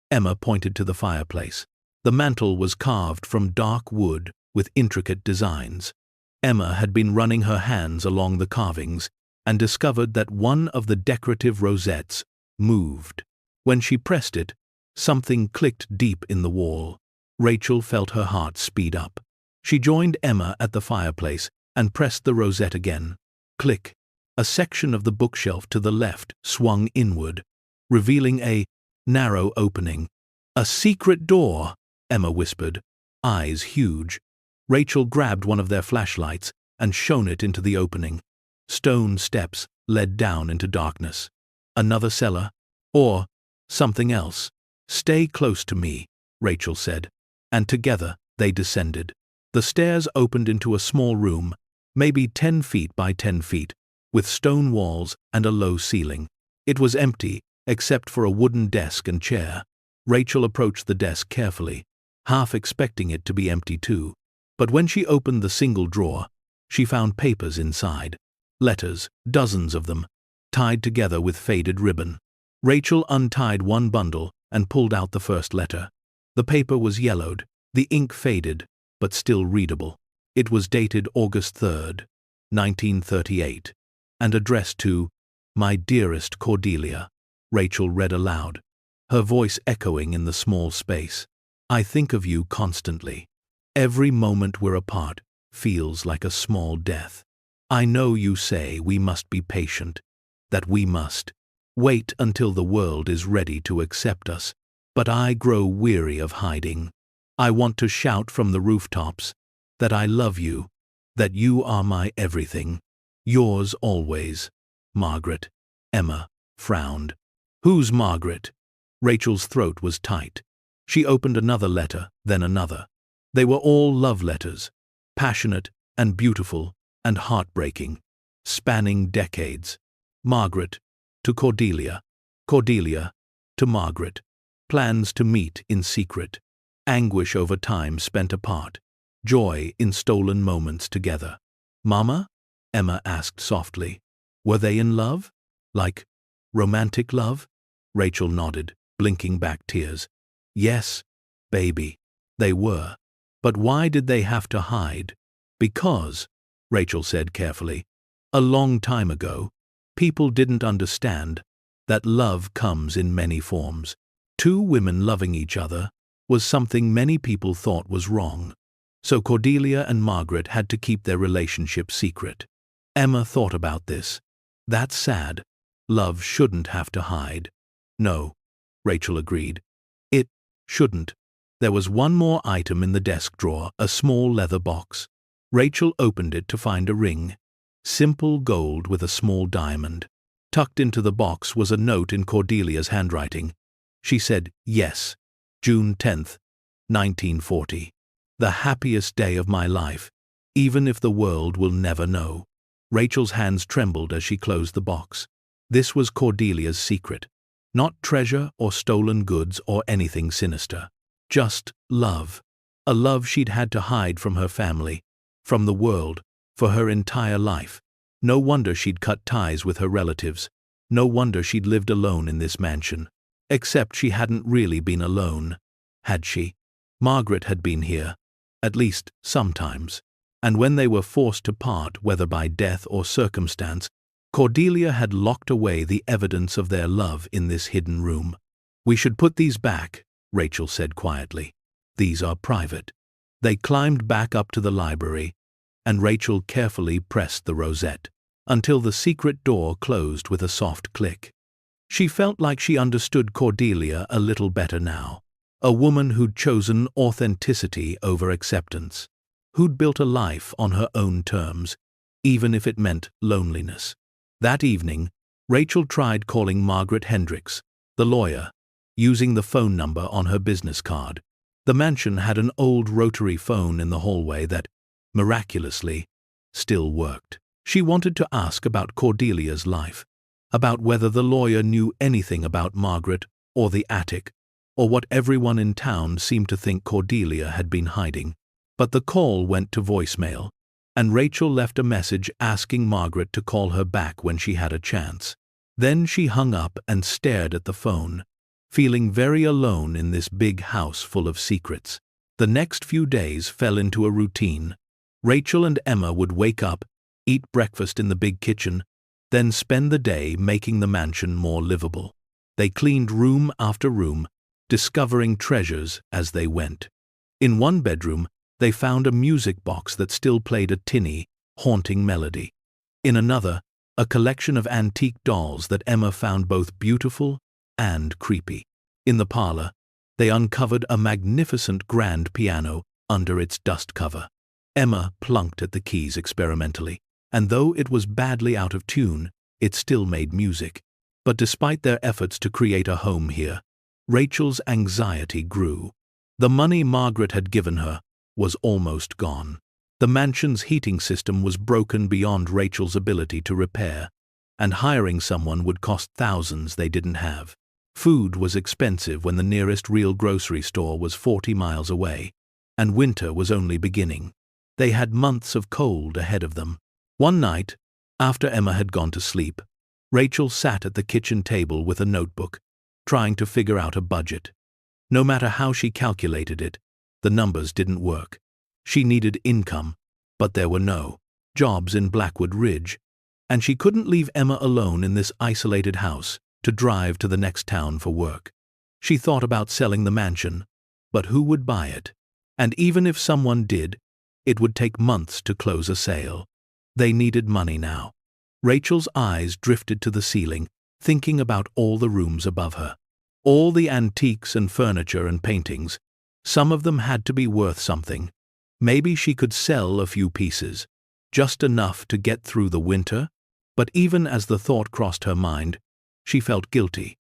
Emma pointed to the fireplace. The mantel was carved from dark wood with intricate designs. Emma had been running her hands along the carvings and discovered that one of the decorative rosettes moved. When she pressed it, something clicked deep in the wall. Rachel felt her heart speed up. She joined Emma at the fireplace and pressed the rosette again. Click. A section of the bookshelf to the left swung inward, revealing a narrow opening. A secret door, Emma whispered, eyes huge. Rachel grabbed one of their flashlights and shone it into the opening. Stone steps led down into darkness. Another cellar? Or something else? Stay close to me, Rachel said, and together they descended. The stairs opened into a small room, maybe 10 feet by 10 feet, with stone walls and a low ceiling. It was empty, except for a wooden desk and chair. Rachel approached the desk carefully, half expecting it to be empty too. But when she opened the single drawer, she found papers inside. Letters, dozens of them, tied together with faded ribbon. Rachel untied one bundle and pulled out the first letter. The paper was yellowed, the ink faded, but still readable. It was dated August 3rd, 1938. and addressed to "My dearest Cordelia," Rachel read aloud, her voice echoing in the small space. "I think of you constantly. Every moment we're apart feels like a small death. I know you say we must be patient, that we must wait until the world is ready to accept us, but I grow weary of hiding. I want to shout from the rooftops that I love you, that you are my everything. Yours always, Margaret." Emma frowned. "Who's Margaret?" Rachel's throat was tight. She opened another letter, then another. They were all love letters, passionate and beautiful and heartbreaking, spanning decades. Margaret to Cordelia, Cordelia to Margaret. Plans to meet in secret. Anguish over time spent apart. Joy in stolen moments together. "Mama?" Emma asked softly. "Were they in love? Like romantic love?" Rachel nodded, blinking back tears. "Yes, baby, they were. But why did they have to hide?" "Because," Rachel said carefully, "a long time ago, people didn't understand that love comes in many forms. Two women loving each other was something many people thought was wrong. So Cordelia and Margaret had to keep their relationship secret." Emma thought about this. "That's sad. Love shouldn't have to hide." "No," Rachel agreed. "It shouldn't." There was one more item in the desk drawer, a small leather box. Rachel opened it to find a ring. Simple gold with a small diamond. Tucked into the box was a note in Cordelia's handwriting. She said, "Yes, June 10th, 1940. The happiest day of my life, even if the world will never know." Rachel's hands trembled as she closed the box. This was Cordelia's secret. Not treasure or stolen goods or anything sinister. Just love. A love she'd had to hide from her family, from the world, for her entire life. No wonder she'd cut ties with her relatives. No wonder she'd lived alone in this mansion. Except she hadn't really been alone, had she? Margaret had been here, at least sometimes. And when they were forced to part, whether by death or circumstance, Cordelia had locked away the evidence of their love in this hidden room. "We should put these back," Rachel said quietly. "These are private." They climbed back up to the library, and Rachel carefully pressed the rosette, until the secret door closed with a soft click. She felt like she understood Cordelia a little better now. A woman who'd chosen authenticity over acceptance. Who'd built a life on her own terms, even if it meant loneliness. That evening, Rachel tried calling Margaret Hendricks, the lawyer, using the phone number on her business card. The mansion had an old rotary phone in the hallway that, miraculously, still worked. She wanted to ask about Cordelia's life, about whether the lawyer knew anything about Margaret or the attic, or what everyone in town seemed to think Cordelia had been hiding. But the call went to voicemail, and Rachel left a message asking Margaret to call her back when she had a chance. Then she hung up and stared at the phone, feeling very alone in this big house full of secrets. The next few days fell into a routine. Rachel and Emma would wake up, eat breakfast in the big kitchen, then spend the day making the mansion more livable. They cleaned room after room, discovering treasures as they went. In one bedroom, they found a music box that still played a tinny, haunting melody. In another, a collection of antique dolls that Emma found both beautiful and creepy. In the parlor, they uncovered a magnificent grand piano under its dust cover. Emma plunked at the keys experimentally, and though it was badly out of tune, it still made music. But despite their efforts to create a home here, Rachel's anxiety grew. The money Margaret had given her was almost gone. The mansion's heating system was broken beyond Rachel's ability to repair, and hiring someone would cost thousands they didn't have. Food was expensive when the nearest real grocery store was 40 miles away, and winter was only beginning. They had months of cold ahead of them. One night, after Emma had gone to sleep, Rachel sat at the kitchen table with a notebook, trying to figure out a budget. No matter how she calculated it, the numbers didn't work. She needed income, but there were no jobs in Blackwood Ridge, And she couldn't leave Emma alone in this isolated house to drive to the next town for work. She thought about selling the mansion, but who would buy it? And even if someone did, it would take months to close a sale. They needed money now. Rachel's eyes drifted to the ceiling, thinking about all the rooms above her. All the antiques and furniture and paintings. Some of them had to be worth something. Maybe she could sell a few pieces, just enough to get through the winter. But even as the thought crossed her mind, she felt guilty.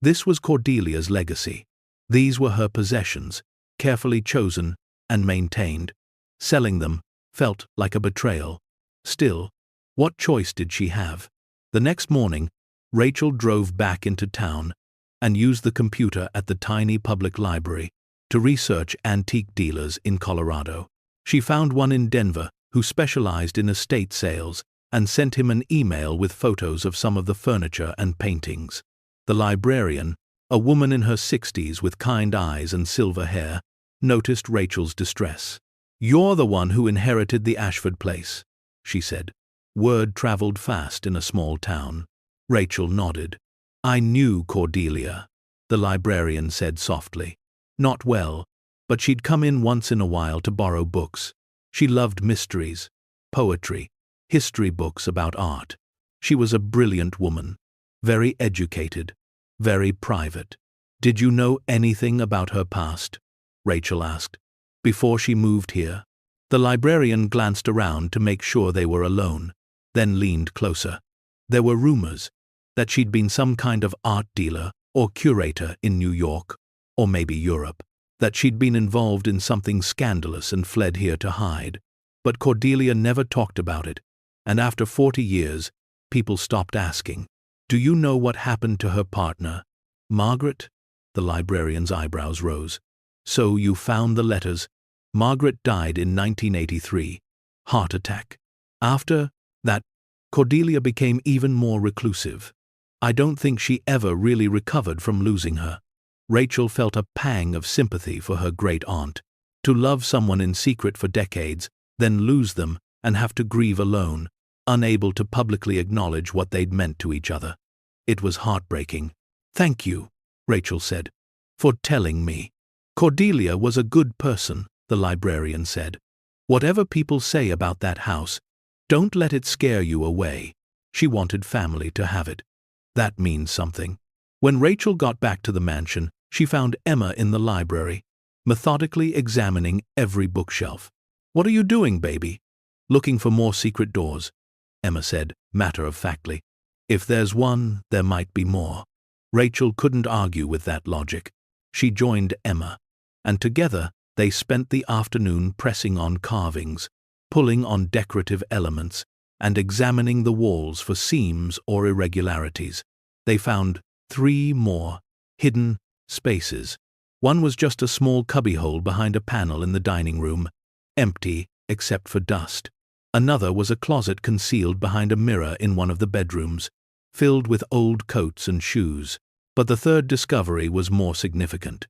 This was Cordelia's legacy. These were her possessions, carefully chosen and maintained. Selling them felt like a betrayal. Still, what choice did she have? The next morning, Rachel drove back into town and used the computer at the tiny public library to research antique dealers in Colorado. She found one in Denver who specialized in estate sales and sent him an email with photos of some of the furniture and paintings. The librarian, a woman in her 60s with kind eyes and silver hair, noticed Rachel's distress. "You're the one who inherited the Ashford place," she said. Word traveled fast in a small town. Rachel nodded. "I knew Cordelia," the librarian said softly. "Not well, but she'd come in once in a while to borrow books. She loved mysteries, poetry, history books about art. She was a brilliant woman, very educated, very private." "Did you know anything about her past?" Rachel asked. "Before she moved here?" The librarian glanced around to make sure they were alone, then leaned closer. "There were rumors that she'd been some kind of art dealer or curator in New York, or maybe Europe, that she'd been involved in something scandalous and fled here to hide. But Cordelia never talked about it, and after 40 years, people stopped asking. Do you know what happened to her partner, Margaret?" The librarian's eyebrows rose. "So you found the letters. Margaret died in 1983. Heart attack. After that, Cordelia became even more reclusive. I don't think she ever really recovered from losing her." Rachel felt a pang of sympathy for her great-aunt. To love someone in secret for decades, then lose them and have to grieve alone, unable to publicly acknowledge what they'd meant to each other. It was heartbreaking. "Thank you," Rachel said, "for telling me." "Cordelia was a good person," the librarian said. "Whatever people say about that house, don't let it scare you away. She wanted family to have it. That means something." When Rachel got back to the mansion, she found Emma in the library, methodically examining every bookshelf. "What are you doing, baby?" "Looking for more secret doors," Emma said, matter-of-factly. "If there's one, there might be more." Rachel couldn't argue with that logic. She joined Emma, and together they spent the afternoon pressing on carvings, pulling on decorative elements, and examining the walls for seams or irregularities. They found 3 more hidden spaces. One was just a small cubbyhole behind a panel in the dining room, empty except for dust. Another was a closet concealed behind a mirror in one of the bedrooms, filled with old coats and shoes. But the third discovery was more significant.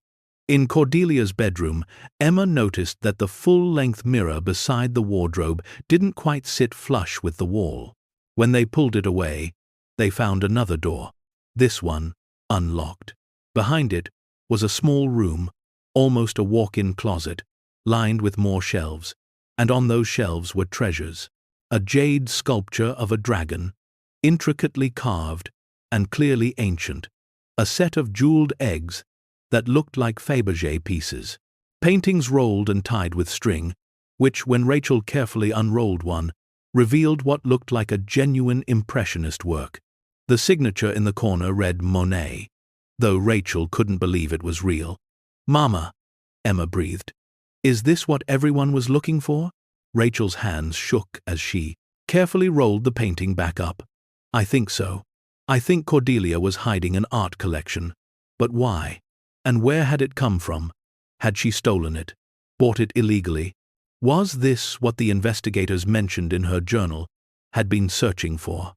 In Cordelia's bedroom, Emma noticed that the full-length mirror beside the wardrobe didn't quite sit flush with the wall. When they pulled it away, they found another door, this one unlocked. Behind it was a small room, almost a walk-in closet, lined with more shelves, and on those shelves were treasures. A jade sculpture of a dragon, intricately carved and clearly ancient. A set of jeweled eggs that looked like Fabergé pieces. Paintings rolled and tied with string, which, when Rachel carefully unrolled one, revealed what looked like a genuine impressionist work. The signature in the corner read Monet, though Rachel couldn't believe it was real. "Mama," Emma breathed. "Is this what everyone was looking for?" Rachel's hands shook as she carefully rolled the painting back up. "I think so. I think Cordelia was hiding an art collection. But why? And where had it come from? Had she stolen it? Bought it illegally? Was this what the investigators mentioned in her journal had been searching for?"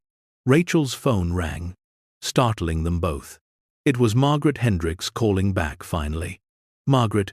Rachel's phone rang, startling them both. It was Margaret Hendricks calling back finally. "Margaret,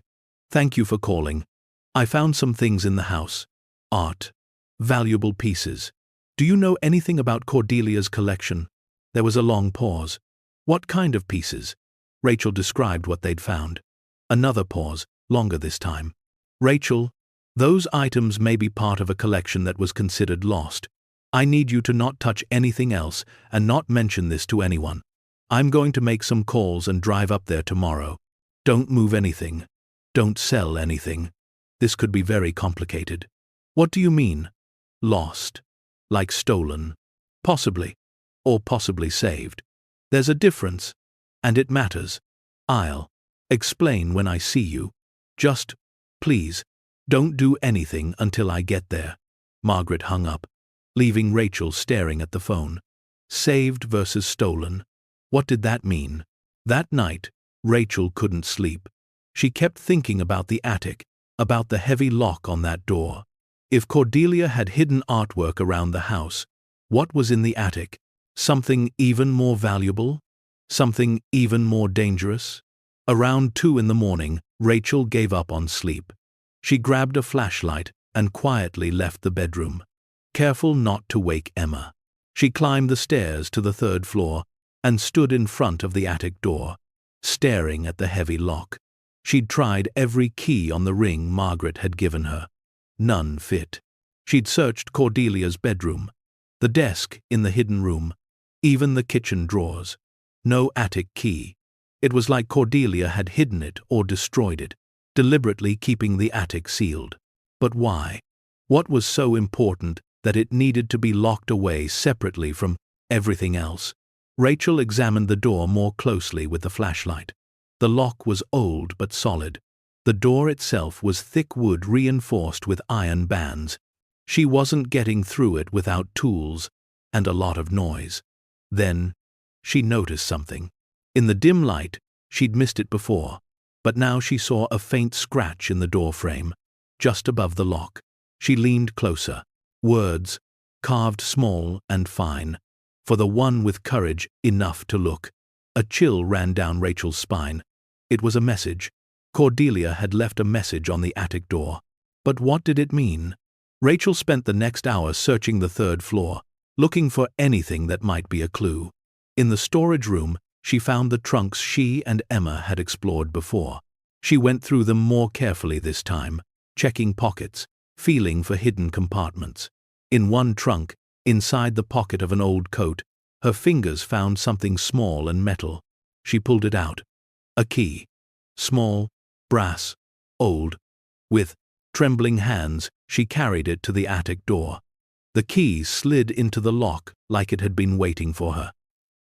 thank you for calling. I found some things in the house. Art. Valuable pieces. "Do you know anything about Cordelia's collection?" There was a long pause. "What kind of pieces?" Rachel described what they'd found. Another pause, longer this time. "Rachel, those items may be part of a collection that was considered lost. I need you to not touch anything else and not mention this to anyone. I'm going to make some calls and drive up there tomorrow. Don't move anything. Don't sell anything. This could be very complicated." "What do you mean?" "Lost. Like stolen. Possibly. Or possibly saved. There's a difference. And it matters. I'll explain when I see you. Just, please, don't do anything until I get there." Margaret hung up, leaving Rachel staring at the phone. Saved versus stolen. What did that mean? That night, Rachel couldn't sleep. She kept thinking about the attic, about the heavy lock on that door. If Cordelia had hidden artwork around the house, what was in the attic? Something even more valuable? Something even more dangerous? Around 2 in the morning, Rachel gave up on sleep. She grabbed a flashlight and quietly left the bedroom, careful not to wake Emma. She climbed the stairs to the 3rd floor and stood in front of the attic door, staring at the heavy lock. She'd tried every key on the ring Margaret had given her. None fit. She'd searched Cordelia's bedroom, the desk in the hidden room, even the kitchen drawers. No attic key. It was like Cordelia had hidden it or destroyed it, deliberately keeping the attic sealed. But why? What was so important that it needed to be locked away separately from everything else? Rachel examined the door more closely with the flashlight. The lock was old but solid. The door itself was thick wood reinforced with iron bands. She wasn't getting through it without tools and a lot of noise. Then, she noticed something. In the dim light, she'd missed it before, but now she saw a faint scratch in the door frame, just above the lock. She leaned closer. Words, carved small and fine. For the one with courage enough to look. A chill ran down Rachel's spine. It was a message. Cordelia had left a message on the attic door. But what did it mean? Rachel spent the next hour searching the 3rd floor, looking for anything that might be a clue. In the storage room, she found the trunks she and Emma had explored before. She went through them more carefully this time, checking pockets, feeling for hidden compartments. In one trunk, inside the pocket of an old coat, her fingers found something small and metal. She pulled it out. A key. Small, brass, old. With trembling hands, she carried it to the attic door. The key slid into the lock like it had been waiting for her.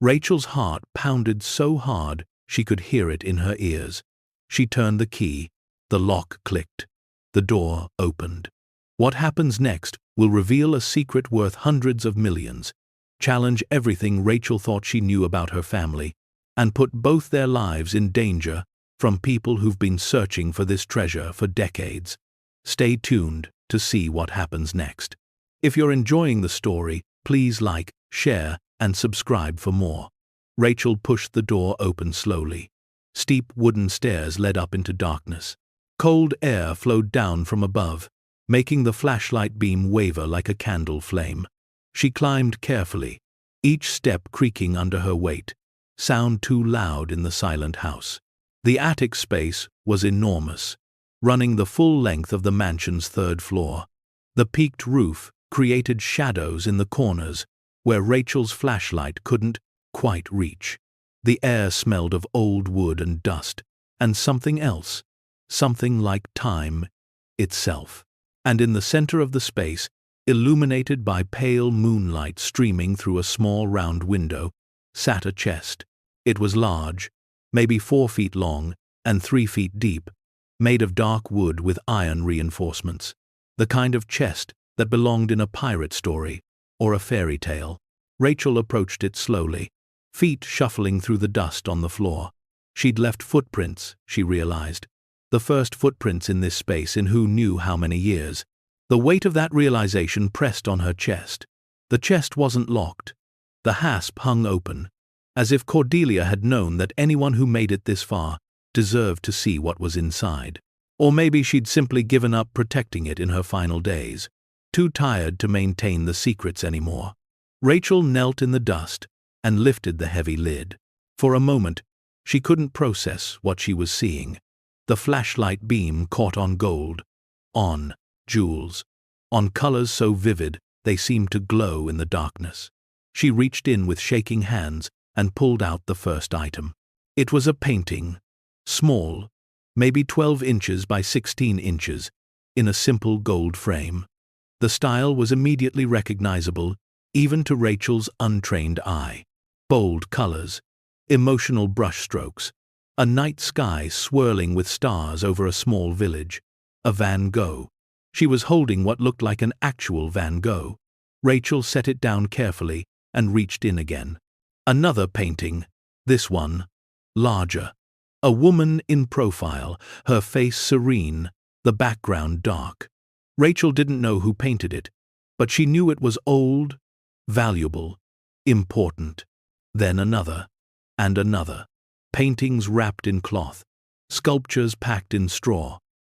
Rachel's heart pounded so hard she could hear it in her ears. She turned the key. The lock clicked. The door opened. What happens next will reveal a secret worth hundreds of millions, challenge everything Rachel thought she knew about her family, and put both their lives in danger from people who've been searching for this treasure for decades. Stay tuned to see what happens next. If you're enjoying the story, please like, share, and subscribe for more. Rachel pushed the door open slowly. Steep wooden stairs led up into darkness. Cold air flowed down from above, making the flashlight beam waver like a candle flame. She climbed carefully, each step creaking under her weight, sound too loud in the silent house. The attic space was enormous, running the full length of the mansion's 3rd floor. The peaked roof created shadows in the corners where Rachel's flashlight couldn't quite reach. The air smelled of old wood and dust, and something else, something like time itself. And in the center of the space, illuminated by pale moonlight streaming through a small round window, sat a chest. It was large, maybe 4 feet long and 3 feet deep, made of dark wood with iron reinforcements. The kind of chest that belonged in a pirate story or a fairy tale. Rachel approached it slowly, feet shuffling through the dust on the floor. She'd left footprints, she realized. The first footprints in this space in who knew how many years. The weight of that realization pressed on her chest. The chest wasn't locked. The hasp hung open, as if Cordelia had known that anyone who made it this far deserved to see what was inside. Or maybe she'd simply given up protecting it in her final days. too tired to maintain the secrets anymore. Rachel knelt in the dust and lifted the heavy lid. For a moment, she couldn't process what she was seeing. The flashlight beam caught on gold, on jewels, on colors so vivid they seemed to glow in the darkness. She reached in with shaking hands and pulled out the first item. It was a painting, small, maybe 12 inches by 16 inches, in a simple gold frame. The style was immediately recognizable, even to Rachel's untrained eye. Bold colors, emotional brushstrokes, a night sky swirling with stars over a small village, a Van Gogh. She was holding what looked like an actual Van Gogh. Rachel set it down carefully and reached in again. Another painting, this one, larger. A woman in profile, her face serene, the background dark. Rachel didn't know who painted it, but she knew it was old, valuable, important. Then another, and another. Paintings wrapped in cloth, sculptures packed in straw,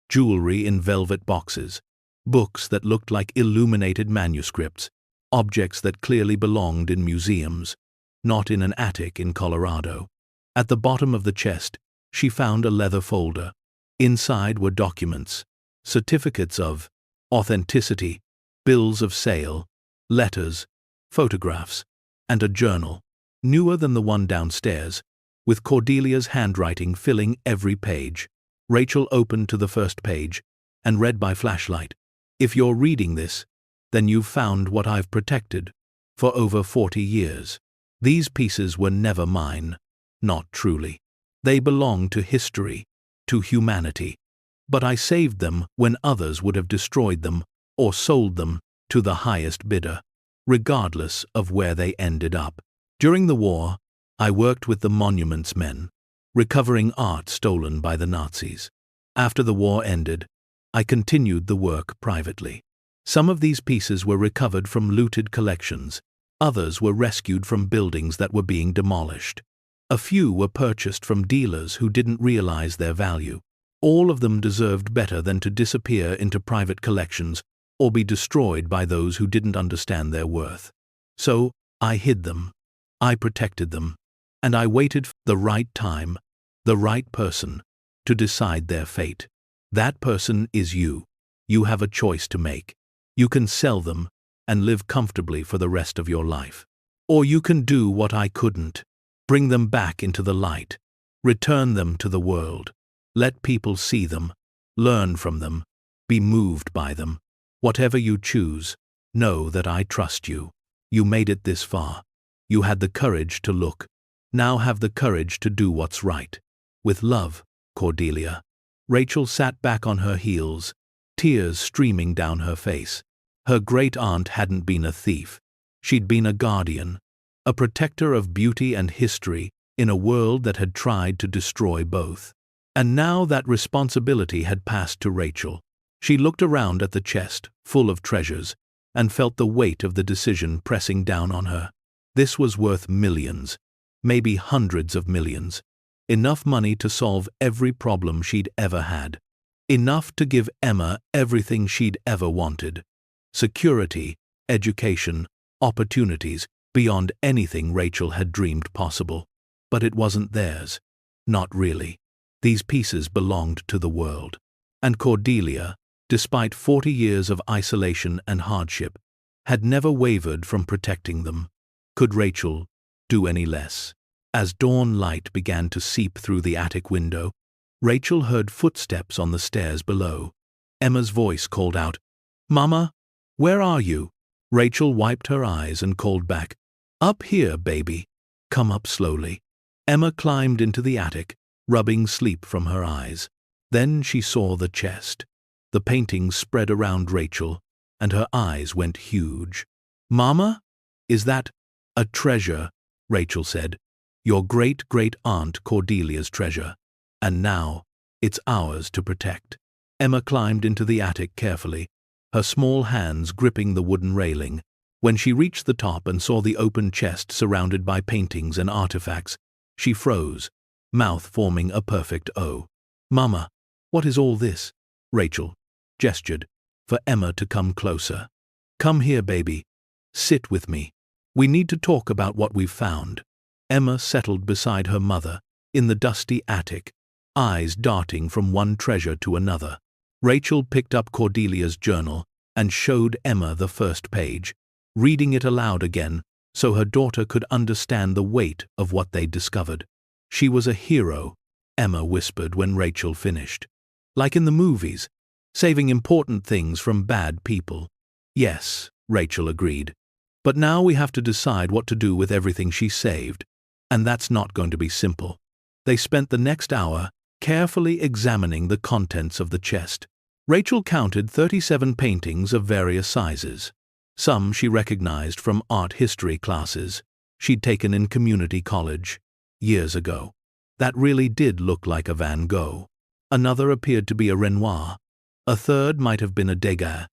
jewelry in velvet boxes, books that looked like illuminated manuscripts, objects that clearly belonged in museums, not in an attic in Colorado. At the bottom of the chest, she found a leather folder. Inside were documents, certificates of authenticity, bills of sale, letters, photographs, and a journal, newer than the one downstairs, with Cordelia's handwriting filling every page. Rachel opened to the first page and read by flashlight. If you're reading this, then you've found what I've protected for over 40 years. These pieces were never mine, not truly. They belong to history, to humanity. But I saved them when others would have destroyed them or sold them to the highest bidder, regardless of where they ended up. During the war, I worked with the Monuments Men, recovering art stolen by the Nazis. After the war ended, I continued the work privately. Some of these pieces were recovered from looted collections. Others were rescued from buildings that were being demolished. A few were purchased from dealers who didn't realize their value. All of them deserved better than to disappear into private collections or be destroyed by those who didn't understand their worth. So, I hid them. I protected them. And I waited for the right time, the right person, to decide their fate. That person is you. You have a choice to make. You can sell them and live comfortably for the rest of your life. Or you can do what I couldn't. Bring them back into the light. Return them to the world. Let people see them, learn from them, be moved by them. Whatever you choose, know that I trust you. You made it this far. You had the courage to look. Now have the courage to do what's right. With love, Cordelia. Rachel sat back on her heels, tears streaming down her face. Her great-aunt hadn't been a thief. She'd been a guardian, a protector of beauty and history in a world that had tried to destroy both. And now that responsibility had passed to Rachel. She looked around at the chest, full of treasures, and felt the weight of the decision pressing down on her. This was worth millions, maybe hundreds of millions. Enough money to solve every problem she'd ever had. Enough to give Emma everything she'd ever wanted. Security, education, opportunities, beyond anything Rachel had dreamed possible. But it wasn't theirs. Not really. These pieces belonged to the world. And Cordelia, despite 40 years of isolation and hardship, had never wavered from protecting them. Could Rachel do any less? As dawn light began to seep through the attic window, Rachel heard footsteps on the stairs below. Emma's voice called out, "Mama, where are you?" Rachel wiped her eyes and called back, "Up here, baby. Come up slowly." Emma climbed into the attic, rubbing sleep from her eyes. Then she saw the chest. The paintings spread around Rachel, and her eyes went huge. "Mama, is that a treasure?" Rachel said. "Your great-great-aunt Cordelia's treasure. And now, it's ours to protect." Emma climbed into the attic carefully, her small hands gripping the wooden railing. When she reached the top and saw the open chest surrounded by paintings and artifacts, she froze, mouth forming a perfect O. "Mama, what is all this?" Rachel gestured for Emma to come closer. Come here, baby. Sit with me. We need to talk about what we've found. Emma settled beside her mother, in the dusty attic, eyes darting from one treasure to another. Rachel picked up Cordelia's journal and showed Emma the first page, reading it aloud again so her daughter could understand the weight of what they'd discovered. She was a hero, Emma whispered when Rachel finished. Like in the movies, saving important things from bad people. Yes, Rachel agreed. But now we have to decide what to do with everything she saved, and that's not going to be simple. They spent the next hour carefully examining the contents of the chest. Rachel counted 37 paintings of various sizes. Some she recognized from art history classes she'd taken in community college years ago. That really did look like a Van Gogh. Another appeared to be a Renoir. A third might have been a Degas,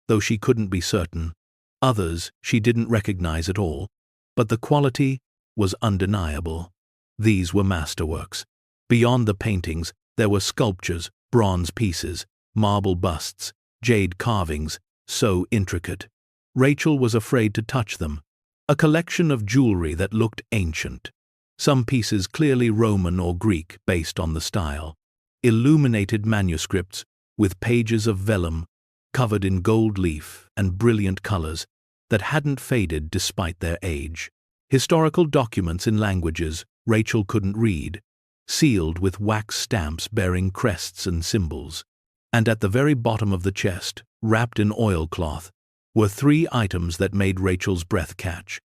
though she couldn't be certain. Others she didn't recognize at all, but the quality was undeniable. These were masterworks. Beyond the paintings, there were sculptures, bronze pieces, marble busts, jade carvings, so intricate. Rachel was afraid to touch them. A collection of jewelry that looked ancient. Some pieces clearly Roman or Greek based on the style. Illuminated manuscripts with pages of vellum covered in gold leaf and brilliant colors that hadn't faded despite their age. Historical documents in languages Rachel couldn't read, sealed with wax stamps bearing crests and symbols. And at the very bottom of the chest, wrapped in oilcloth, were 3 items that made Rachel's breath catch.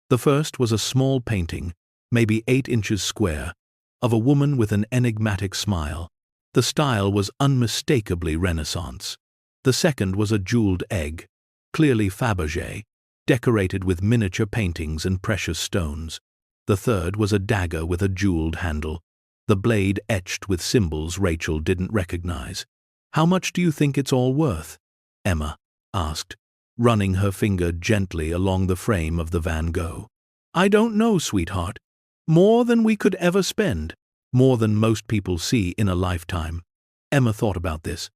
The first was a small painting, maybe 8 inches square, of a woman with an enigmatic smile. The style was unmistakably Renaissance. The second was a jeweled egg, clearly Fabergé, decorated with miniature paintings and precious stones. The third was a dagger with a jeweled handle, the blade etched with symbols Rachel didn't recognize. "How much do you think it's all worth?" Emma asked, running her finger gently along the frame of the Van Gogh. "I don't know, sweetheart. More than we could ever spend. More than most people see in a lifetime." Emma thought about this.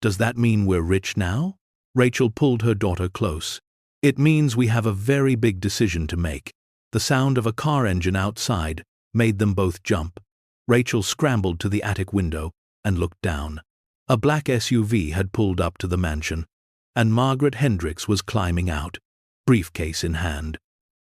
"Does that mean we're rich now?" Rachel pulled her daughter close. "It means we have a very big decision to make." The sound of a car engine outside made them both jump. Rachel scrambled to the attic window and looked down. A black SUV had pulled up to the mansion, and Margaret Hendricks was climbing out, briefcase in hand.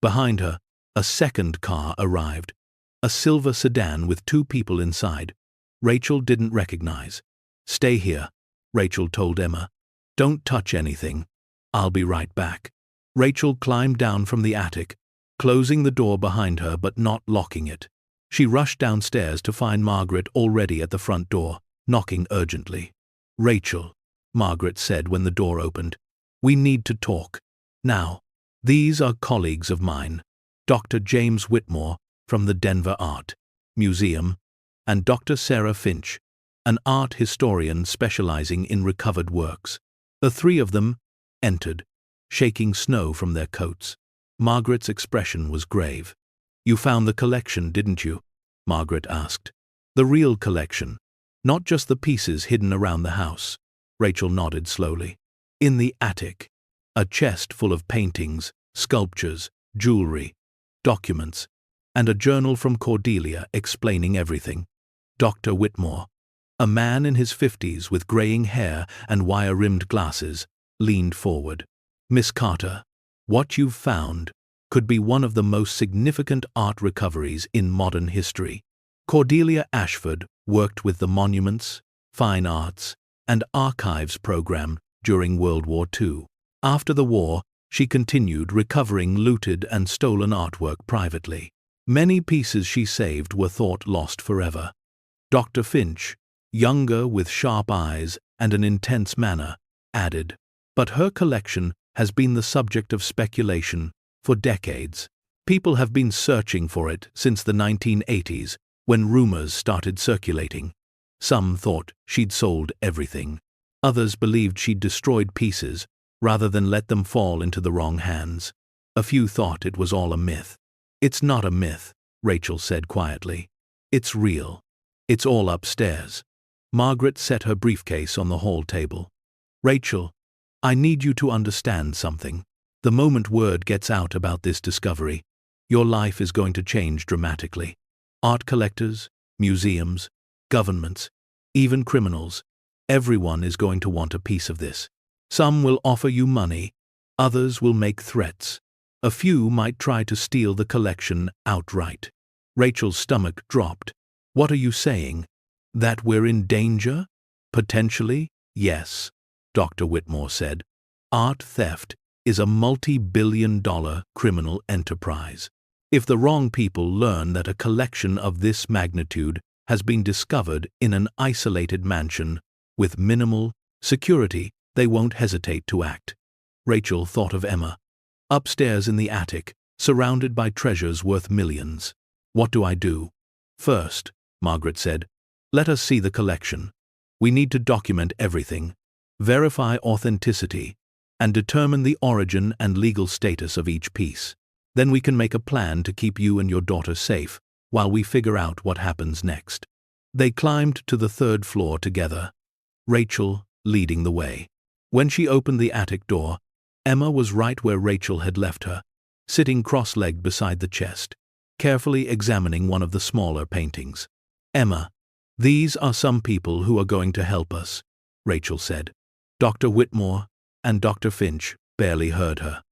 Behind her, a second car arrived, a silver sedan with 2 people inside. Rachel didn't recognize. "Stay here," Rachel told Emma. "Don't touch anything. I'll be right back." Rachel climbed down from the attic, closing the door behind her but not locking it. She rushed downstairs to find Margaret already at the front door, knocking urgently. "Rachel," Margaret said when the door opened, "we need to talk. Now, these are colleagues of mine, Dr. James Whitmore from the Denver Art Museum, and Dr. Sarah Finch, an art historian specializing in recovered works." The 3 of them entered, shaking snow from their coats. Margaret's expression was grave. "You found the collection, didn't you?" Margaret asked. "The real collection, not just the pieces hidden around the house." Rachel nodded slowly. "In the attic. A chest full of paintings, sculptures, jewelry, documents, and a journal from Cordelia explaining everything." Dr. Whitmore, a man in his 50s with graying hair and wire-rimmed glasses, leaned forward. "Miss Carter, what you've found could be one of the most significant art recoveries in modern history." Cordelia Ashford worked with the Monuments, Fine Arts, and Archives program during World War II. After the war, she continued recovering looted and stolen artwork privately. Many pieces she saved were thought lost forever. Dr. Finch, younger with sharp eyes and an intense manner, added, "But her collection has been the subject of speculation for decades. People have been searching for it since the 1980s, when rumors started circulating. Some thought she'd sold everything. Others believed she'd destroyed pieces rather than let them fall into the wrong hands. A few thought it was all a myth." "It's not a myth," Rachel said quietly. "It's real. It's all upstairs." Margaret set her briefcase on the hall table. "Rachel, I need you to understand something. The moment word gets out about this discovery, your life is going to change dramatically. Art collectors, museums, governments, even criminals, everyone is going to want a piece of this. Some will offer you money, others will make threats. A few might try to steal the collection outright. Rachel's stomach dropped. What are you saying? That we're in danger? Potentially, yes, Dr. Whitmore said. Art theft is a multi-billion-dollar criminal enterprise. If the wrong people learn that a collection of this magnitude has been discovered in an isolated mansion with minimal security, they won't hesitate to act. Rachel thought of Emma, upstairs in the attic, surrounded by treasures worth millions. What do I do? First, Margaret said, let us see the collection. We need to document everything, verify authenticity, and determine the origin and legal status of each piece. Then we can make a plan to keep you and your daughter safe while we figure out what happens next. They climbed to the third floor together, Rachel leading the way. When she opened the attic door, Emma was right where Rachel had left her, sitting cross-legged beside the chest, carefully examining one of the smaller paintings. Emma, these are some people who are going to help us, Rachel said. Dr. Whitmore and Dr. Finch barely heard her.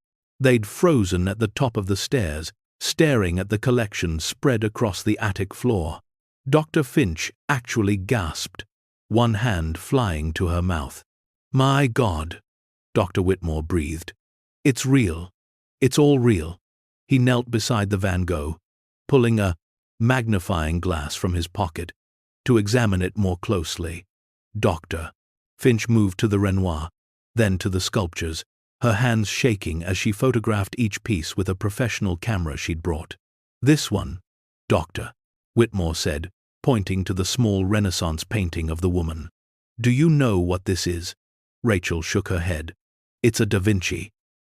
They'd frozen at the top of the stairs, staring at the collection spread across the attic floor. Dr. Finch actually gasped, one hand flying to her mouth. My God, Dr. Whitmore breathed. It's real. It's all real. He knelt beside the Van Gogh, pulling a magnifying glass from his pocket to examine it more closely. Doctor. Finch moved to the Renoir, then to the sculptures, her hands shaking as she photographed each piece with a professional camera she'd brought. This one, Doctor, Whitmore said, pointing to the small Renaissance painting of the woman. Do you know what this is? Rachel shook her head. It's a Da Vinci.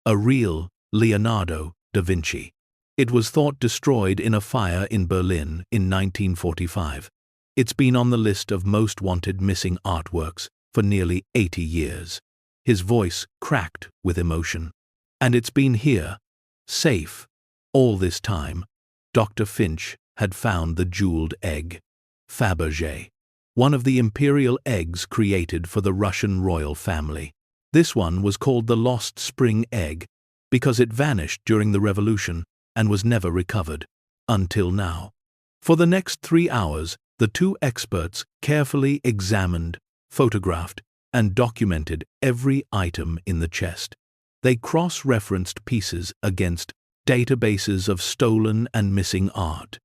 A real Leonardo da Vinci. It was thought destroyed in a fire in Berlin in 1945. It's been on the list of most wanted missing artworks for nearly 80 years. His voice cracked with emotion. And it's been here, safe, all this time. Dr. Finch had found the jeweled egg, Fabergé, one of the imperial eggs created for the Russian royal family. This one was called the Lost Spring Egg because it vanished during the revolution and was never recovered, until now. For the next 3 hours, the two experts carefully examined, photographed, and documented every item in the chest. They cross-referenced pieces against databases of stolen and missing art.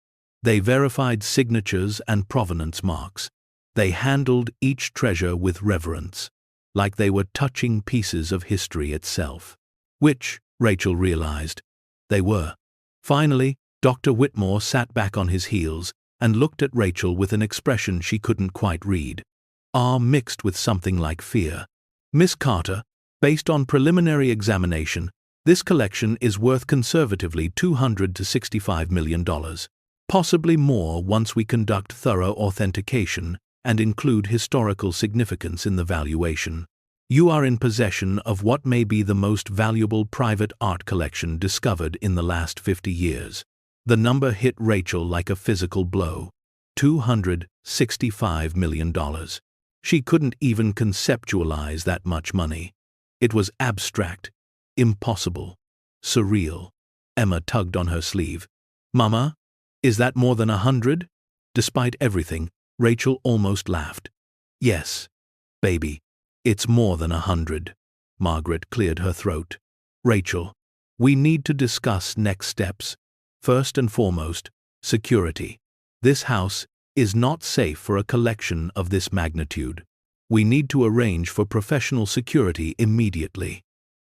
They verified signatures and provenance marks. They handled each treasure with reverence, like they were touching pieces of history itself. Which, Rachel realized, they were. Finally, Dr. Whitmore sat back on his heels and looked at Rachel with an expression she couldn't quite read. Awe mixed with something like fear. Miss Carter, based on preliminary examination, this collection is worth conservatively $200 to $65 million, possibly more once we conduct thorough authentication and include historical significance in the valuation. You are in possession of what may be the most valuable private art collection discovered in the last 50 years. The number hit Rachel like a physical blow. $265 million. She couldn't even conceptualize that much money. It was abstract, impossible, surreal. Emma tugged on her sleeve. Mama, is that more than 100? Despite everything, Rachel almost laughed. Yes, baby, it's more than 100. Margaret cleared her throat. Rachel, we need to discuss next steps. First and foremost, security. This house is not safe for a collection of this magnitude. We need to arrange for professional security immediately.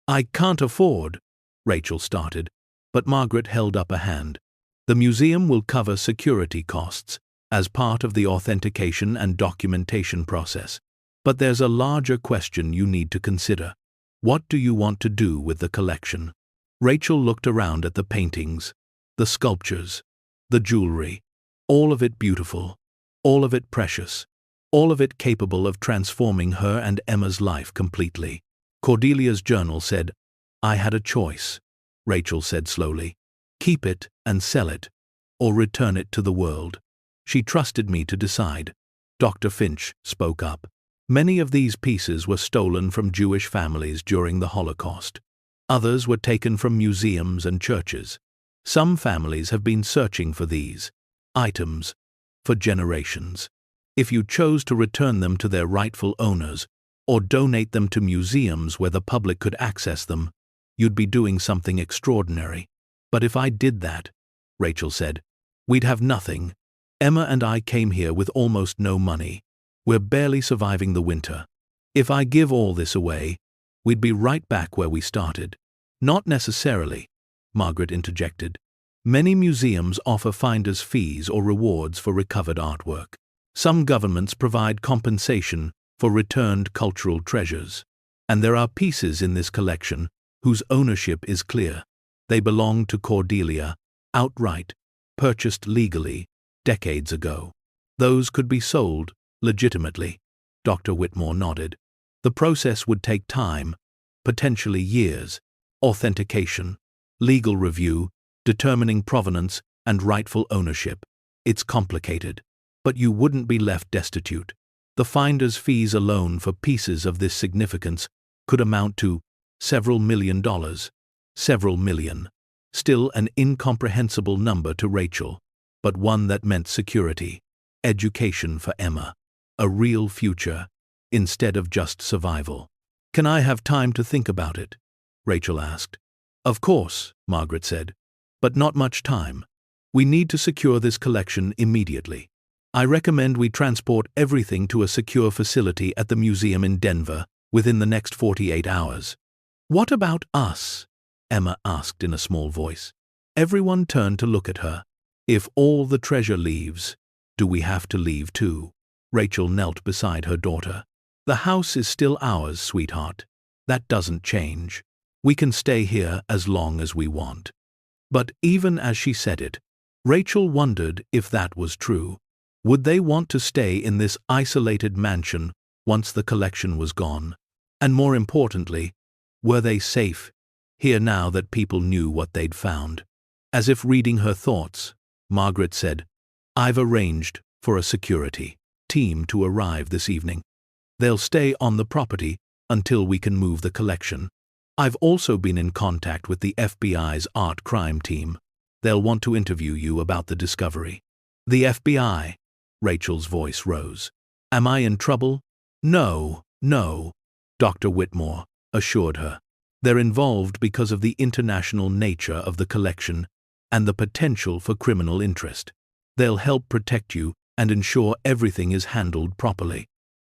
I can't afford, Rachel started, but Margaret held up a hand. The museum will cover security costs as part of the authentication and documentation process. But there's a larger question you need to consider. What do you want to do with the collection? Rachel looked around at the paintings, the sculptures, the jewelry, all of it beautiful, all of it precious, all of it capable of transforming her and Emma's life completely. Cordelia's journal said, I had a choice, Rachel said slowly. Keep it and sell it, or return it to the world. She trusted me to decide. Dr. Finch spoke up. Many of these pieces were stolen from Jewish families during the Holocaust. Others were taken from museums and churches. Some families have been searching for these items for generations. If you chose to return them to their rightful owners, or donate them to museums where the public could access them, you'd be doing something extraordinary. But if I did that, Rachel said, we'd have nothing. Emma and I came here with almost no money. We're barely surviving the winter. If I give all this away, we'd be right back where we started. Not necessarily, Margaret interjected. Many museums offer finder's fees or rewards for recovered artwork. Some governments provide compensation for returned cultural treasures. And there are pieces in this collection whose ownership is clear. They belong to Cordelia, outright, purchased legally, decades ago. Those could be sold legitimately. Dr. Whitmore nodded. The process would take time, potentially years. Authentication, legal review, determining provenance and rightful ownership. It's complicated. But you wouldn't be left destitute. The finder's fees alone for pieces of this significance could amount to several $million. Several million. Still an incomprehensible number to Rachel, but one that meant security, education for Emma, a real future, instead of just survival. Can I have time to think about it? Rachel asked. Of course, Margaret said, but not much time. We need to secure this collection immediately. I recommend we transport everything to a secure facility at the museum in Denver within the next 48 hours. What about us? Emma asked in a small voice. Everyone turned to look at her. If all the treasure leaves, do we have to leave too? Rachel knelt beside her daughter. The house is still ours, sweetheart. That doesn't change. We can stay here as long as we want. But even as she said it, Rachel wondered if that was true. Would they want to stay in this isolated mansion once the collection was gone? And more importantly, were they safe here now that people knew what they'd found? As if reading her thoughts, Margaret said, I've arranged for a security team to arrive this evening. They'll stay on the property until we can move the collection. I've also been in contact with the FBI's art crime team. They'll want to interview you about the discovery. The FBI? Rachel's voice rose. Am I in trouble? No, Dr. Whitmore assured her. They're involved because of the international nature of the collection and the potential for criminal interest. They'll help protect you and ensure everything is handled properly.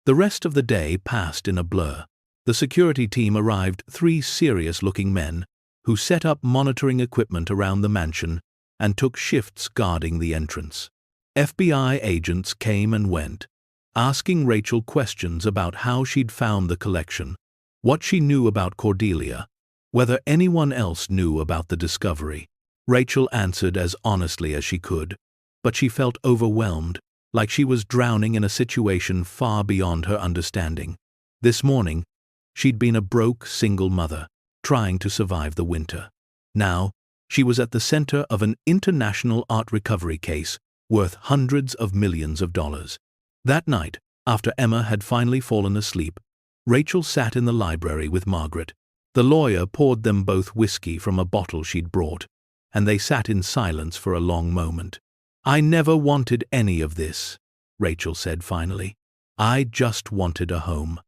The rest of the day passed in a blur. The security team arrived 3 serious-looking men who set up monitoring equipment around the mansion and took shifts guarding the entrance. FBI agents came and went, asking Rachel questions about how she'd found the collection, what she knew about Cordelia, whether anyone else knew about the discovery. Rachel answered as honestly as she could, but she felt overwhelmed, like she was drowning in a situation far beyond her understanding. This morning, she'd been a broke single mother, trying to survive the winter. Now, she was at the center of an international art recovery case worth hundreds of millions of dollars. That night, after Emma had finally fallen asleep, Rachel sat in the library with Margaret. The lawyer poured them both whiskey from a bottle she'd brought, and they sat in silence for a long moment. I never wanted any of this, Rachel said finally. I just wanted a home.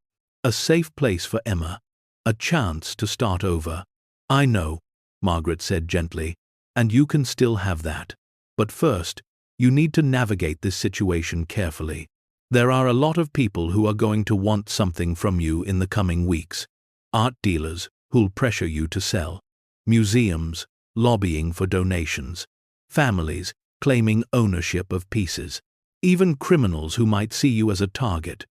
A safe place for Emma. A chance to start over. I know, Margaret said gently, and you can still have that. But first, you need to navigate this situation carefully. There are a lot of people who are going to want something from you in the coming weeks. Art dealers who'll pressure you to sell. Museums lobbying for donations. Families claiming ownership of pieces. Even criminals who might see you as a target.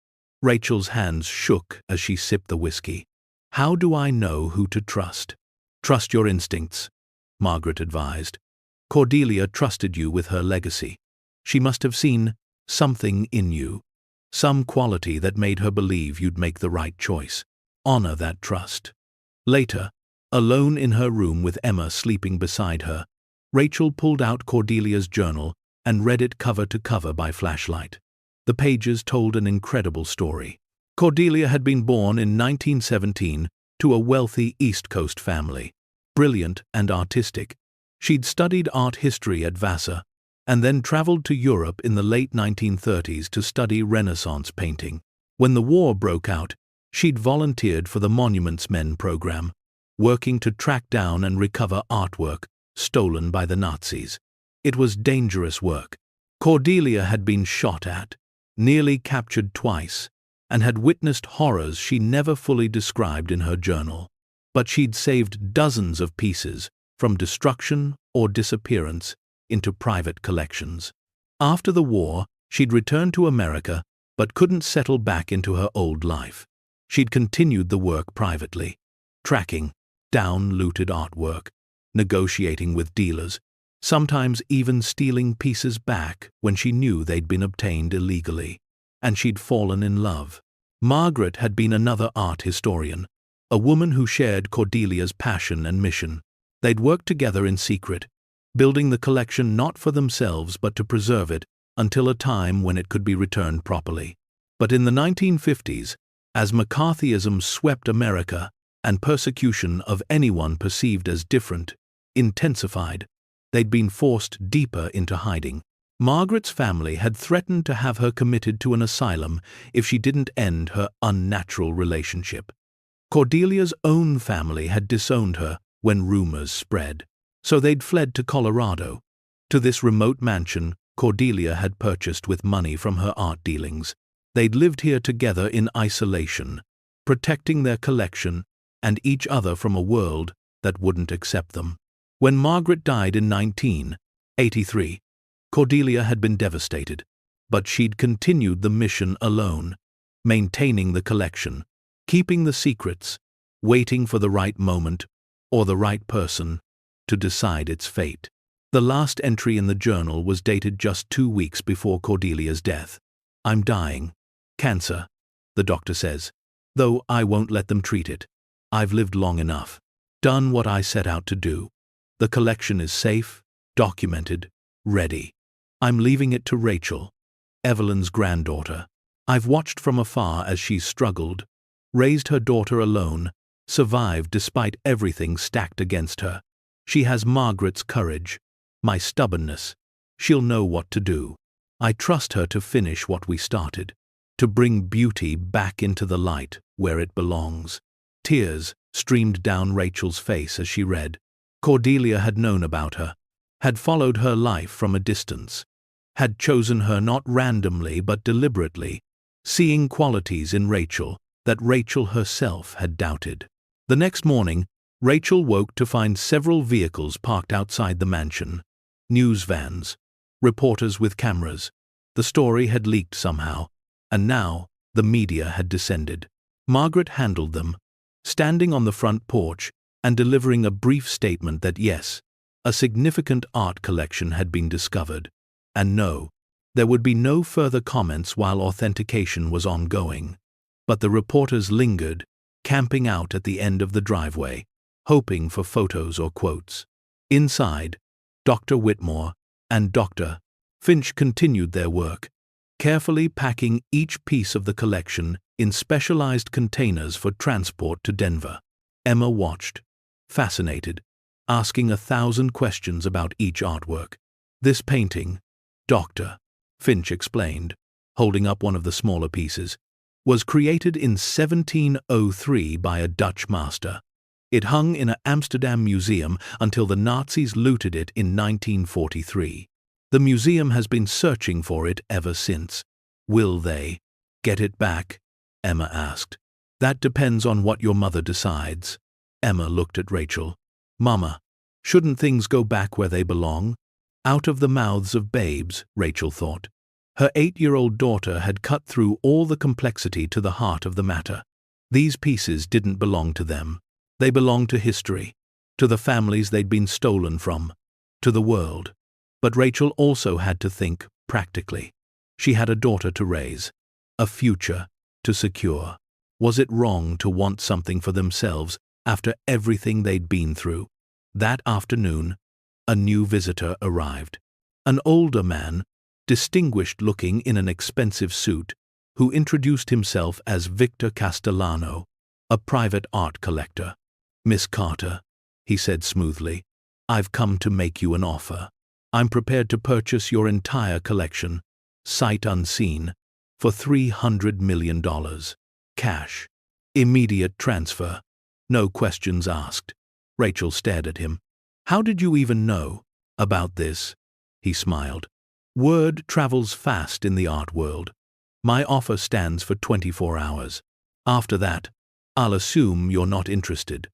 Rachel's hands shook as she sipped the whiskey. How do I know who to trust? Trust your instincts, Margaret advised. Cordelia trusted you with her legacy. She must have seen something in you, some quality that made her believe you'd make the right choice. Honor that trust. Later, Alone in her room with Emma sleeping beside her, Rachel pulled out Cordelia's journal and read it cover to cover by flashlight. The pages told an incredible story. Cordelia had been born in 1917 to a wealthy East Coast family, brilliant and artistic. She'd studied art history at Vassar and then traveled to Europe in the late 1930s to study Renaissance painting. When the war broke out, she'd volunteered for the Monuments Men program, working to track down and recover artwork stolen by the Nazis. It was dangerous work. Cordelia had been shot at, nearly captured twice, and had witnessed horrors she never fully described in her journal. But she'd saved dozens of pieces, from destruction or disappearance into private collections. After the war, she'd returned to America but couldn't settle back into her old life. She'd continued the work privately, tracking down looted artwork, negotiating with dealers, sometimes even stealing pieces back when she knew they'd been obtained illegally. And she'd fallen in love. Margaret had been another art historian, a woman who shared Cordelia's passion and mission. They'd worked together in secret, building the collection not for themselves but to preserve it until a time when it could be returned properly. But in the 1950s, as McCarthyism swept America and persecution of anyone perceived as different intensified, they'd been forced deeper into hiding. Margaret's family had threatened to have her committed to an asylum if she didn't end her unnatural relationship. Cordelia's own family had disowned her when rumors spread, so they'd fled to Colorado, to this remote mansion Cordelia had purchased with money from her art dealings. They'd lived here together in isolation, protecting their collection and each other from a world that wouldn't accept them. When Margaret died in 1983, Cordelia had been devastated, but she'd continued the mission alone, maintaining the collection, keeping the secrets, waiting for the right moment or the right person to decide its fate. The last entry in the journal was dated just 2 weeks before Cordelia's death. "I'm dying. Cancer, the doctor says, though I won't let them treat it. I've lived long enough, done what I set out to do. The collection is safe, documented, ready. I'm leaving it to Rachel, Evelyn's granddaughter. I've watched from afar as she's struggled, raised her daughter alone, survived despite everything stacked against her. She has Margaret's courage, my stubbornness. She'll know what to do. I trust her to finish what we started, to bring beauty back into the light where it belongs." Tears streamed down Rachel's face as she read. Cordelia had known about her, had followed her life from a distance, had chosen her not randomly but deliberately, seeing qualities in Rachel that Rachel herself had doubted. The next morning, Rachel woke to find several vehicles parked outside the mansion. News vans, reporters with cameras. The story had leaked somehow, and now the media had descended. Margaret handled them, standing on the front porch and delivering a brief statement that yes, a significant art collection had been discovered, and no, there would be no further comments while authentication was ongoing. But the reporters lingered, camping out at the end of the driveway, hoping for photos or quotes. Inside, Dr. Whitmore and Dr. Finch continued their work, carefully packing each piece of the collection in specialized containers for transport to Denver. Emma watched, fascinated, asking 1,000 questions about each artwork. "This painting," Dr. Finch explained, holding up one of the smaller pieces, "was created in 1703 by a Dutch master. It hung in an Amsterdam museum until the Nazis looted it in 1943. The museum has been searching for it ever since. Will they get it back?" Emma asked. "That depends on what your mother decides." Emma looked at Rachel. "Mama, shouldn't things go back where they belong?" Out of the mouths of babes, Rachel thought. Her 8-year-old daughter had cut through all the complexity to the heart of the matter. These pieces didn't belong to them. They belonged to history, to the families they'd been stolen from, to the world. But Rachel also had to think practically. She had a daughter to raise, a future to secure. Was it wrong to want something for themselves after everything they'd been through. That afternoon, a new visitor arrived. An older man, distinguished-looking in an expensive suit, who introduced himself as Victor Castellano, a private art collector. "Miss Carter," he said smoothly, "I've come to make you an offer. I'm prepared to purchase your entire collection, sight unseen, for $300 million. Cash. Immediate transfer. No questions asked." Rachel stared at him. "How did you even know about this?" He smiled. "Word travels fast in the art world. My offer stands for 24 hours. After that, I'll assume you're not interested."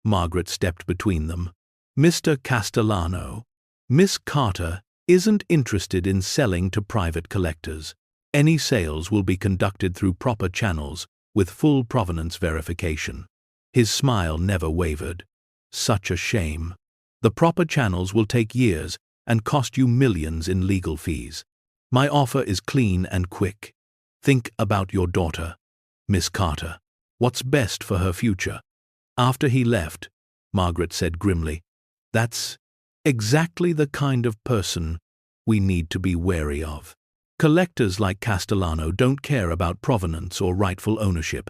Margaret stepped between them. "Mr. Castellano, Miss Carter isn't interested in selling to private collectors. Any sales will be conducted through proper channels with full provenance verification." His smile never wavered. "Such a shame. The proper channels will take years and cost you millions in legal fees. My offer is clean and quick. Think about your daughter, Miss Carter. What's best for her future?" After he left, Margaret said grimly, "That's exactly the kind of person we need to be wary of. Collectors like Castellano don't care about provenance or rightful ownership.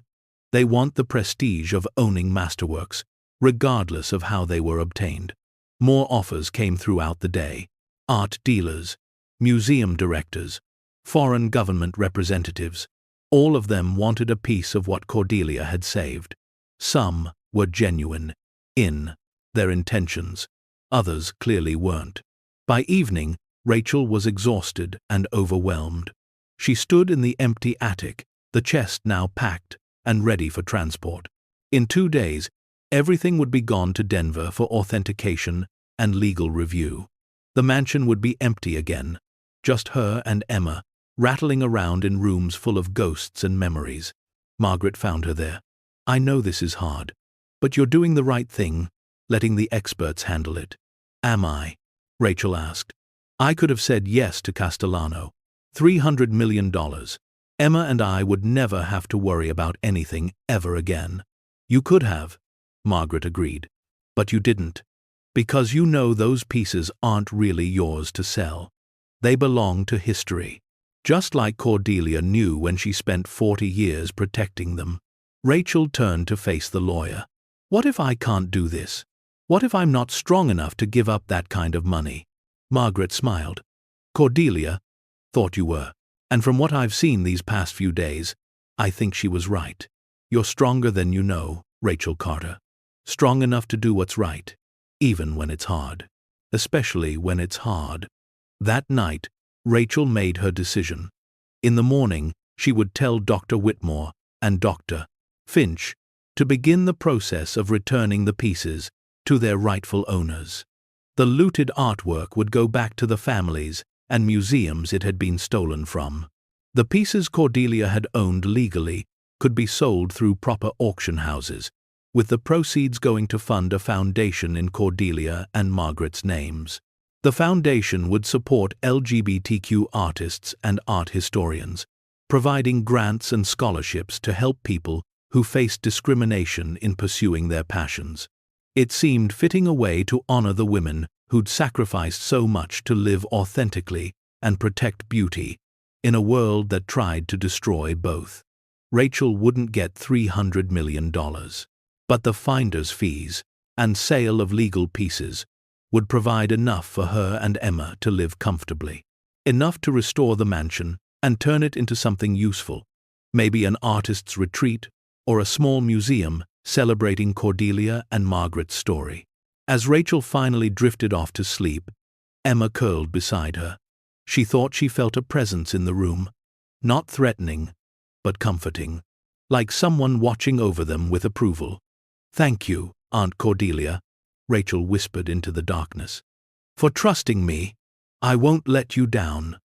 They want the prestige of owning masterworks, regardless of how they were obtained." More offers came throughout the day. Art dealers, museum directors, foreign government representatives, all of them wanted a piece of what Cordelia had saved. Some were genuine in their intentions, others clearly weren't. By evening, Rachel was exhausted and overwhelmed. She stood in the empty attic, the chest now packed and ready for transport. In 2 days, everything would be gone to Denver for authentication and legal review. The mansion would be empty again, just her and Emma, rattling around in rooms full of ghosts and memories. Margaret found her there. "I know this is hard, but you're doing the right thing, letting the experts handle it." "Am I?" Rachel asked. "I could have said yes to Castellano. $300 million. Emma and I would never have to worry about anything ever again." "You could have," Margaret agreed. "But you didn't. Because you know those pieces aren't really yours to sell. They belong to history. Just like Cordelia knew when she spent 40 years protecting them." Rachel turned to face the lawyer. "What if I can't do this? What if I'm not strong enough to give up that kind of money?" Margaret smiled. "Cordelia thought you were. And from what I've seen these past few days, I think she was right. You're stronger than you know, Rachel Carter. Strong enough to do what's right, even when it's hard. Especially when it's hard." That night, Rachel made her decision. In the morning, she would tell Dr. Whitmore and Dr. Finch to begin the process of returning the pieces to their rightful owners. The looted artwork would go back to the families and museums it had been stolen from. The pieces Cordelia had owned legally could be sold through proper auction houses, with the proceeds going to fund a foundation in Cordelia and Margaret's names. The foundation would support LGBTQ artists and art historians, providing grants and scholarships to help people who faced discrimination in pursuing their passions. It seemed fitting a way to honor the women who'd sacrificed so much to live authentically and protect beauty in a world that tried to destroy both. Rachel wouldn't get $300 million, but the finder's fees and sale of legal pieces would provide enough for her and Emma to live comfortably. Enough to restore the mansion and turn it into something useful, maybe an artist's retreat or a small museum celebrating Cordelia and Margaret's story. As Rachel finally drifted off to sleep, Emma curled beside her. She thought she felt a presence in the room, not threatening, but comforting, like someone watching over them with approval. "Thank you, Aunt Cordelia," Rachel whispered into the darkness. "For trusting me. I won't let you down."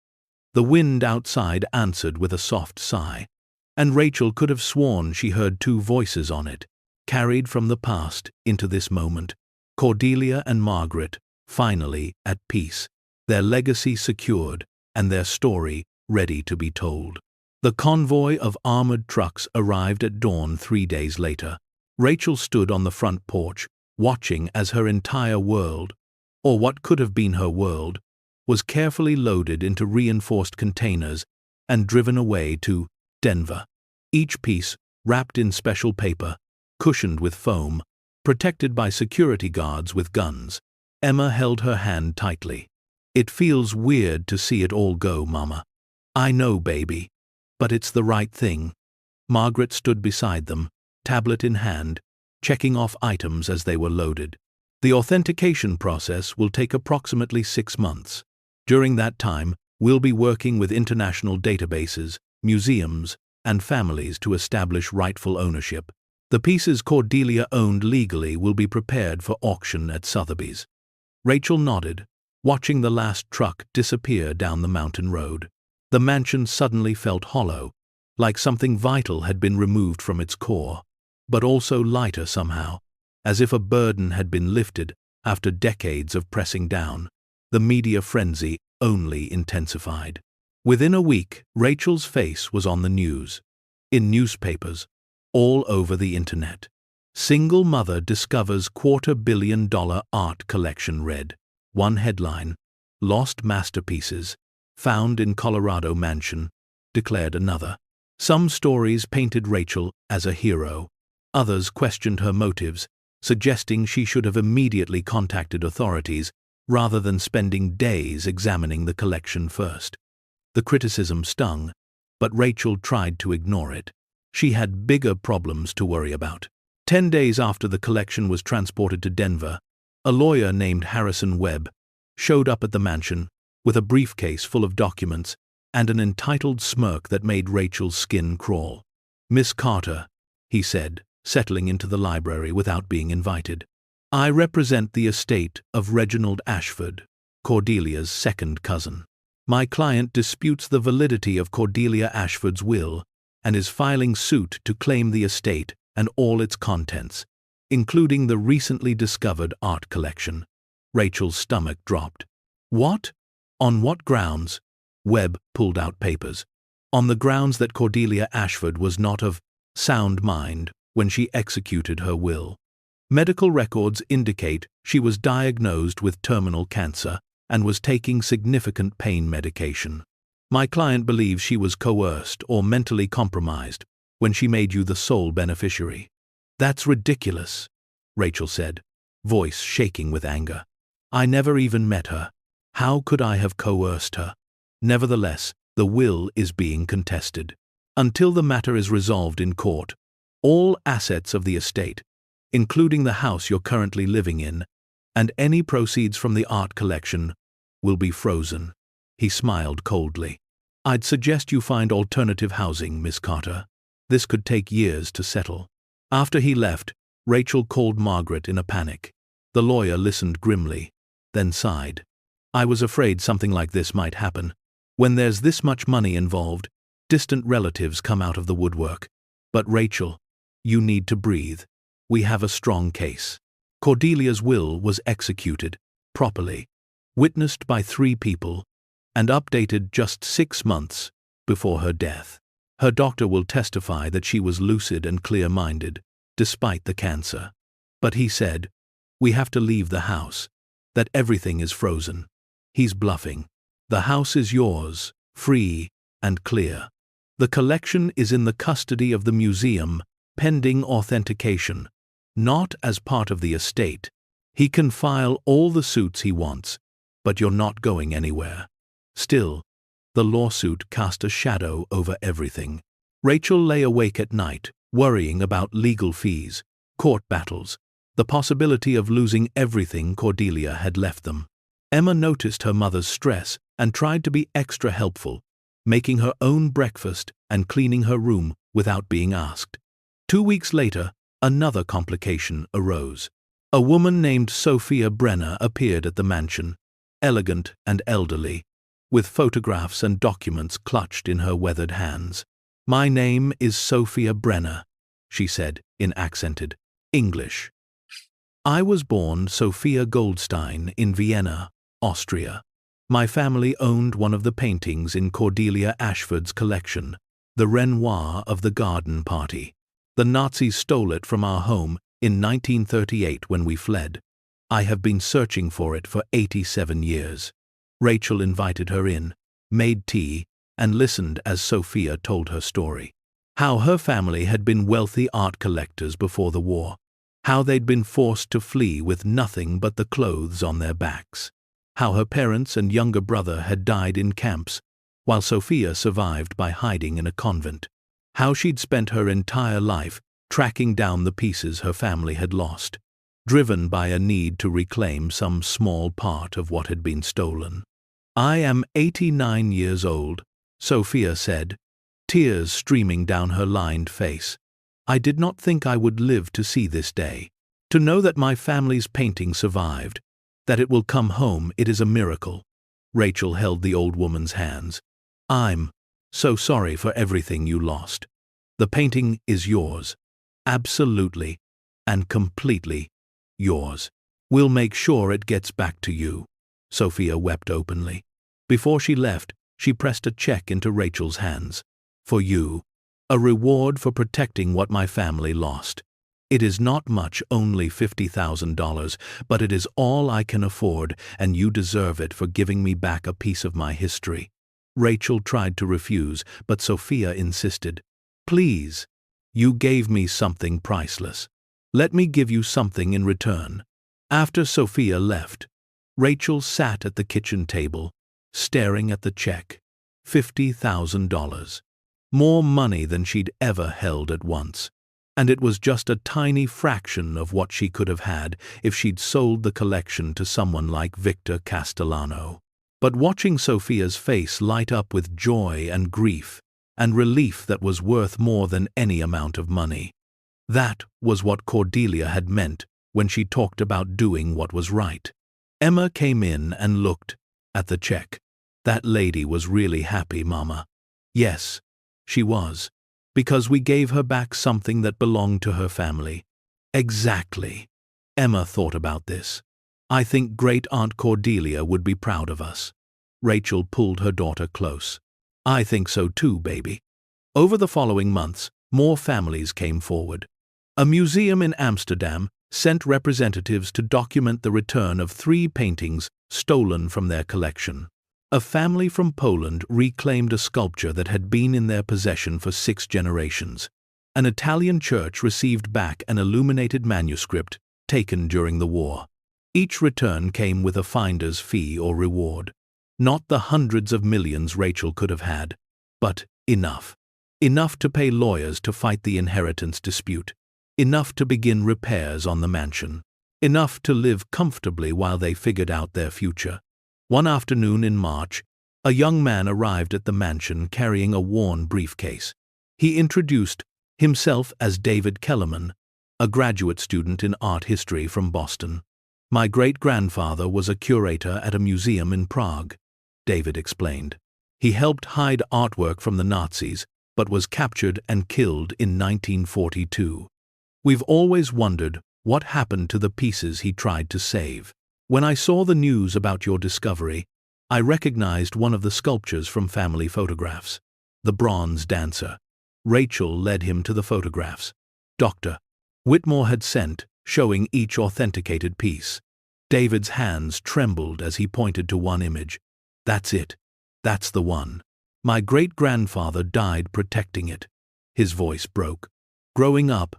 The wind outside answered with a soft sigh, and Rachel could have sworn she heard 2 voices on it, carried from the past into this moment. Cordelia and Margaret, finally at peace, their legacy secured and their story ready to be told. The convoy of armored trucks arrived at dawn 3 days later. Rachel stood on the front porch, watching as her entire world, or what could have been her world, was carefully loaded into reinforced containers and driven away to Denver. Each piece wrapped in special paper, cushioned with foam, protected by security guards with guns. Emma held her hand tightly. "It feels weird to see it all go, Mama." "I know, baby. But it's the right thing." Margaret stood beside them, tablet in hand, checking off items as they were loaded. "The authentication process will take approximately 6 months. During that time, we'll be working with international databases, museums, and families to establish rightful ownership. The pieces Cordelia owned legally will be prepared for auction at Sotheby's." Rachel nodded, watching the last truck disappear down the mountain road. The mansion suddenly felt hollow, like something vital had been removed from its core, but also lighter somehow, as if a burden had been lifted after decades of pressing down. The media frenzy only intensified. Within a week, Rachel's face was on the news. In newspapers, all over the internet. "Single mother discovers $250 million art collection," read one headline. "Lost masterpieces, found in Colorado mansion," declared another. Some stories painted Rachel as a hero. Others questioned her motives, suggesting she should have immediately contacted authorities rather than spending days examining the collection first. The criticism stung, but Rachel tried to ignore it. She had bigger problems to worry about. 10 days after the collection was transported to Denver, a lawyer named Harrison Webb showed up at the mansion with a briefcase full of documents and an entitled smirk that made Rachel's skin crawl. "Miss Carter," he said, settling into the library without being invited, "I represent the estate of Reginald Ashford, Cordelia's second cousin. My client disputes the validity of Cordelia Ashford's will and is filing suit to claim the estate and all its contents, including the recently discovered art collection." Rachel's stomach dropped. "What? On what grounds?" Webb pulled out papers. "On the grounds that Cordelia Ashford was not of sound mind when she executed her will. Medical records indicate she was diagnosed with terminal cancer and was taking significant pain medication. My client believes she was coerced or mentally compromised when she made you the sole beneficiary." "That's ridiculous," Rachel said, voice shaking with anger. "I never even met her. How could I have coerced her?" "Nevertheless, the will is being contested. Until the matter is resolved in court, all assets of the estate, including the house you're currently living in, and any proceeds from the art collection, will be frozen." He smiled coldly. "I'd suggest you find alternative housing, Miss Carter. This could take years to settle." After he left, Rachel called Margaret in a panic. The lawyer listened grimly, then sighed. "I was afraid something like this might happen. When there's this much money involved, distant relatives come out of the woodwork. But Rachel, you need to breathe. We have a strong case. Cordelia's will was executed, properly, witnessed by 3 people, and updated just 6 months before her death. Her doctor will testify that she was lucid and clear-minded, despite the cancer. But he said, we have to leave the house, that everything is frozen. He's bluffing. The house is yours, free and clear. The collection is in the custody of the museum, pending authentication, not as part of the estate. He can file all the suits he wants, but you're not going anywhere. Still, the lawsuit cast a shadow over everything. Rachel lay awake at night, worrying about legal fees, court battles, the possibility of losing everything Cordelia had left them. Emma noticed her mother's stress and tried to be extra helpful, making her own breakfast and cleaning her room without being asked. 2 weeks later, another complication arose. A woman named Sophia Brenner appeared at the mansion, elegant and elderly, with photographs and documents clutched in her weathered hands. My name is Sophia Brenner, she said in accented English. I was born Sophia Goldstein in Vienna, Austria. My family owned one of the paintings in Cordelia Ashford's collection, the Renoir of the Garden Party. The Nazis stole it from our home in 1938 when we fled. I have been searching for it for 87 years. Rachel invited her in, made tea, and listened as Sophia told her story. How her family had been wealthy art collectors before the war. How they'd been forced to flee with nothing but the clothes on their backs. How her parents and younger brother had died in camps, while Sophia survived by hiding in a convent. How she'd spent her entire life tracking down the pieces her family had lost, driven by a need to reclaim some small part of what had been stolen. "I am 89 years old," Sophia said, tears streaming down her lined face. "I did not think I would live to see this day. To know that my family's painting survived, that it will come home, it is a miracle." Rachel held the old woman's hands. "I'm so sorry for everything you lost. The painting is yours. Absolutely and completely yours. We'll make sure it gets back to you." Sophia wept openly. Before she left, she pressed a check into Rachel's hands. "For you. A reward for protecting what my family lost. It is not much, only $50,000, but it is all I can afford, and you deserve it for giving me back a piece of my history." Rachel tried to refuse, but Sophia insisted. "Please. You gave me something priceless. Let me give you something in return." After Sophia left, Rachel sat at the kitchen table, staring at the check. $50,000. More money than she'd ever held at once. And it was just a tiny fraction of what she could have had if she'd sold the collection to someone like Victor Castellano. But watching Sophia's face light up with joy and grief, and relief that was worth more than any amount of money, that was what Cordelia had meant when she talked about doing what was right. Emma came in and looked at the check. "That lady was really happy, Mama." "Yes, she was. Because we gave her back something that belonged to her family." "Exactly." Emma thought about this. "I think Great-Aunt Cordelia would be proud of us." Rachel pulled her daughter close. "I think so too, baby." Over the following months, more families came forward. A museum in Amsterdam sent representatives to document the return of 3 paintings stolen from their collection. A family from Poland reclaimed a sculpture that had been in their possession for 6 generations. An Italian church received back an illuminated manuscript taken during the war. Each return came with a finder's fee or reward. Not the hundreds of millions Rachel could have had, but enough. Enough to pay lawyers to fight the inheritance dispute. Enough to begin repairs on the mansion. Enough to live comfortably while they figured out their future. One afternoon in March, a young man arrived at the mansion carrying a worn briefcase. He introduced himself as David Kellerman, a graduate student in art history from Boston. "My great-grandfather was a curator at a museum in Prague," David explained. "He helped hide artwork from the Nazis, but was captured and killed in 1942. We've always wondered what happened to the pieces he tried to save. When I saw the news about your discovery, I recognized one of the sculptures from family photographs. The bronze dancer." Rachel led him to the photographs Dr. Whitmore had sent, showing each authenticated piece. David's hands trembled as he pointed to one image. "That's it. That's the one. My great-grandfather died protecting it." His voice broke. "Growing up,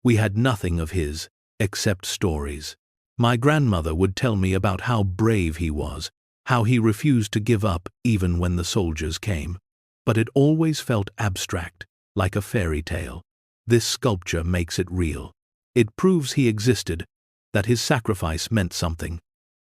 we had nothing of his, except stories. My grandmother would tell me about how brave he was, how he refused to give up even when the soldiers came. But it always felt abstract, like a fairy tale. This sculpture makes it real. It proves he existed, that his sacrifice meant something."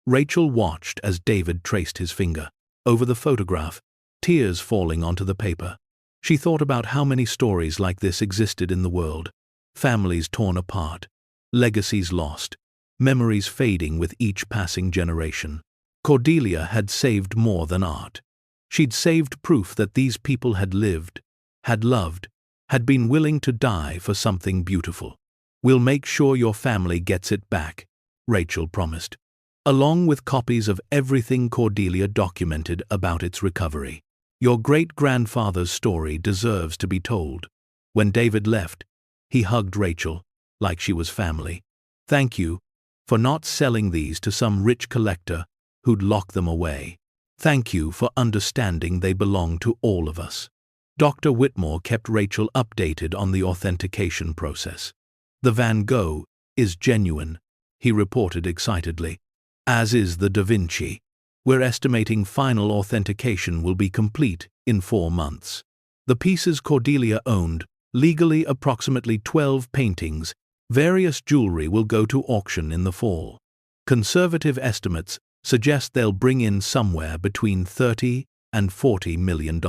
Rachel watched as David traced his finger over the photograph, tears falling onto the paper. She thought about how many stories like this existed in the world. Families torn apart, legacies lost, memories fading with each passing generation. Cordelia had saved more than art. She'd saved proof that these people had lived, had loved, had been willing to die for something beautiful. "We'll make sure your family gets it back," Rachel promised, along with copies of everything Cordelia documented about its recovery. "Your great-grandfather's story deserves to be told." When David left, He hugged Rachel, like she was family. "Thank you for not selling these to some rich collector who'd lock them away. Thank you for understanding they belong to all of us." Dr. Whitmore kept Rachel updated on the authentication process. "The Van Gogh is genuine," he reported excitedly, "as is the Da Vinci. We're estimating final authentication will be complete in 4 months. The pieces Cordelia owned, legally approximately 12 paintings, various jewelry will go to auction in the fall. Conservative estimates suggest they'll bring in somewhere between $30 and $40 million.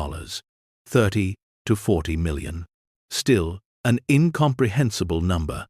30 to 40 million. Still, an incomprehensible number,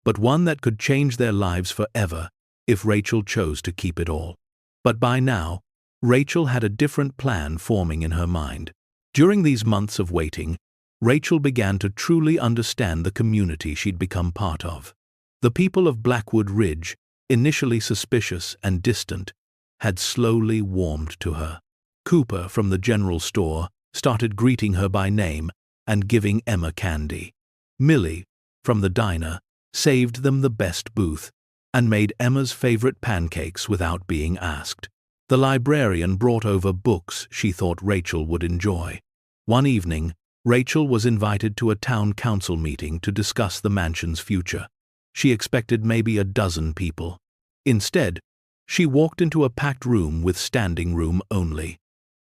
but one that could change their lives forever if Rachel chose to keep it all. But by now, Rachel had a different plan forming in her mind. During these months of waiting, Rachel began to truly understand the community she'd become part of. The people of Blackwood Ridge, initially suspicious and distant, had slowly warmed to her. Cooper from the general store started greeting her by name and giving Emma candy. Millie, from the diner, saved them the best booth and made Emma's favorite pancakes without being asked. The librarian brought over books she thought Rachel would enjoy. One evening, Rachel was invited to a town council meeting to discuss the mansion's future. She expected maybe a dozen people. Instead, she walked into a packed room with standing room only.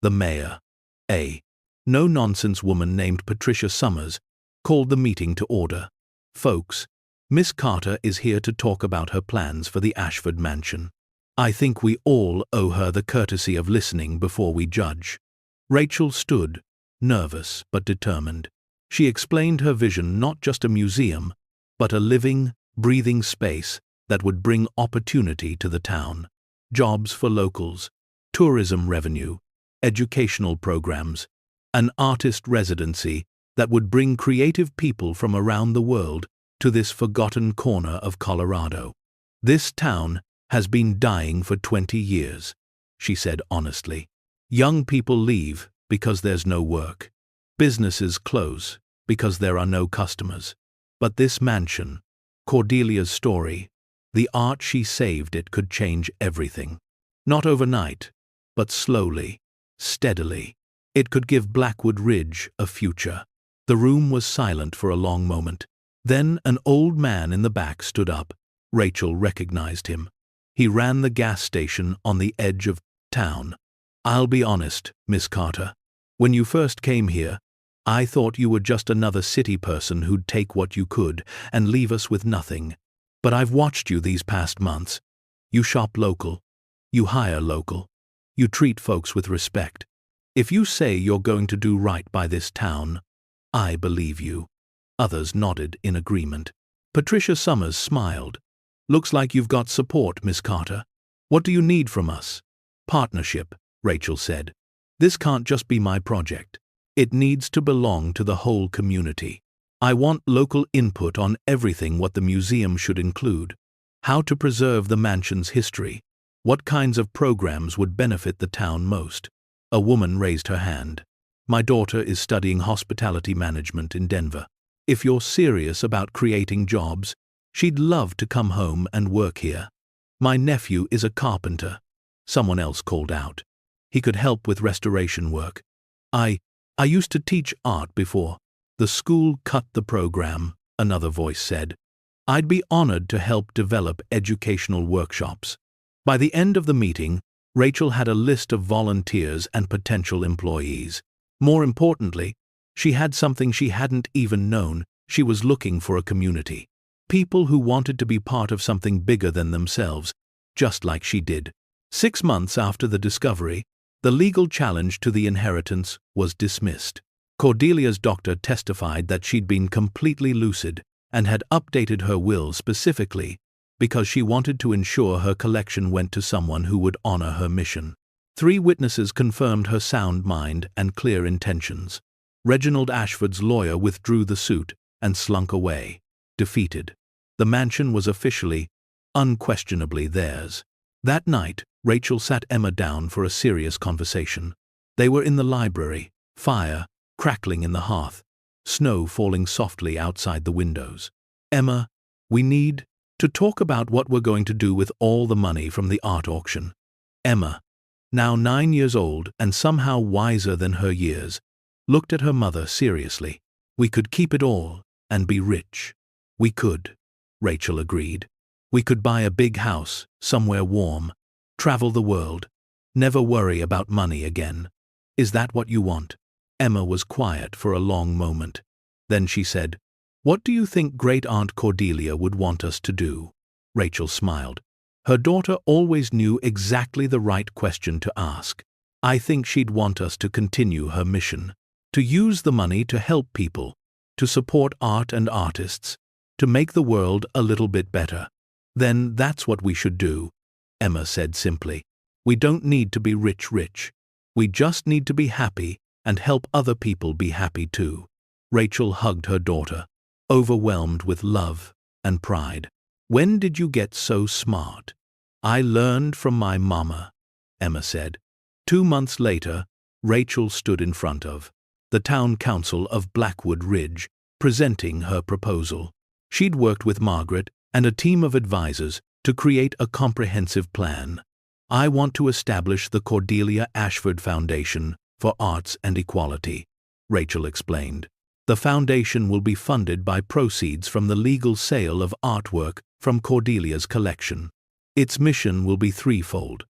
The mayor, a no-nonsense woman named Patricia Summers, called the meeting to order. "Folks, Miss Carter is here to talk about her plans for the Ashford mansion. I think we all owe her the courtesy of listening before we judge." Rachel stood, nervous but determined. She explained her vision: not just a museum, but a living, breathing space that would bring opportunity to the town. Jobs for locals, tourism revenue, educational programs, an artist residency that would bring creative people from around the world to this forgotten corner of Colorado. "This town has been dying for 20 years, she said honestly. "Young people leave because there's no work. Businesses close because there are no customers. But this mansion, Cordelia's story, the art she saved, it could change everything. Not overnight, but slowly, steadily. It could give Blackwood Ridge a future." The room was silent for a long moment. Then an old man in the back stood up. Rachel recognized him. He ran the gas station on the edge of town. "I'll be honest, Miss Carter. When you first came here, I thought you were just another city person who'd take what you could and leave us with nothing. But I've watched you these past months. You shop local. You hire local. You treat folks with respect. If you say you're going to do right by this town, I believe you." Others nodded in agreement. Patricia Summers smiled. "Looks like you've got support, Miss Carter. What do you need from us?" "Partnership," Rachel said. "This can't just be my project. It needs to belong to the whole community. I want local input on everything: what the museum should include, how to preserve the mansion's history, what kinds of programs would benefit the town most." A woman raised her hand. "My daughter is studying hospitality management in Denver. If you're serious about creating jobs, she'd love to come home and work here." "My nephew is a carpenter," someone else called out. "He could help with restoration work. I used to teach art before. The school cut the program," another voice said. "I'd be honored to help develop educational workshops." By the end of the meeting, Rachel had a list of volunteers and potential employees. More importantly, she had something she hadn't even known: she was looking for a community. People who wanted to be part of something bigger than themselves, just like she did. 6 months after the discovery, the legal challenge to the inheritance was dismissed. Cordelia's doctor testified that she'd been completely lucid and had updated her will specifically because she wanted to ensure her collection went to someone who would honor her mission. 3 witnesses confirmed her sound mind and clear intentions. Reginald Ashford's lawyer withdrew the suit and slunk away, defeated. The mansion was officially, unquestionably theirs. That night, Rachel sat Emma down for a serious conversation. They were in the library, fire crackling in the hearth. snow falling softly outside the windows. "Emma, we need to talk about what we're going to do with all the money from the art auction." Emma, now 9 years old and somehow wiser than her years, looked at her mother seriously. "We could keep it all and be rich." "We could," Rachel agreed. "We could buy a big house, somewhere warm, travel the world, never worry about money again. Is that what you want?" Emma was quiet for a long moment. Then she said, "What do you think Great-Aunt Cordelia would want us to do?" Rachel smiled. Her daughter always knew exactly the right question to ask. "I think she'd want us to continue her mission, to use the money to help people, to support art and artists, to make the world a little bit better." "Then that's what we should do," Emma said simply. "We don't need to be rich. We just need to be happy and help other people be happy too." Rachel hugged her daughter, overwhelmed with love and pride. "When did you get so smart?" "I learned from my mama," Emma said. 2 months later, Rachel stood in front of the town council of Blackwood Ridge, presenting her proposal. She'd worked with Margaret and a team of advisors to create a comprehensive plan. "I want to establish the Cordelia Ashford Foundation for Arts and Equality," Rachel explained. "The foundation will be funded by proceeds from the legal sale of artwork from Cordelia's collection. Its mission will be threefold.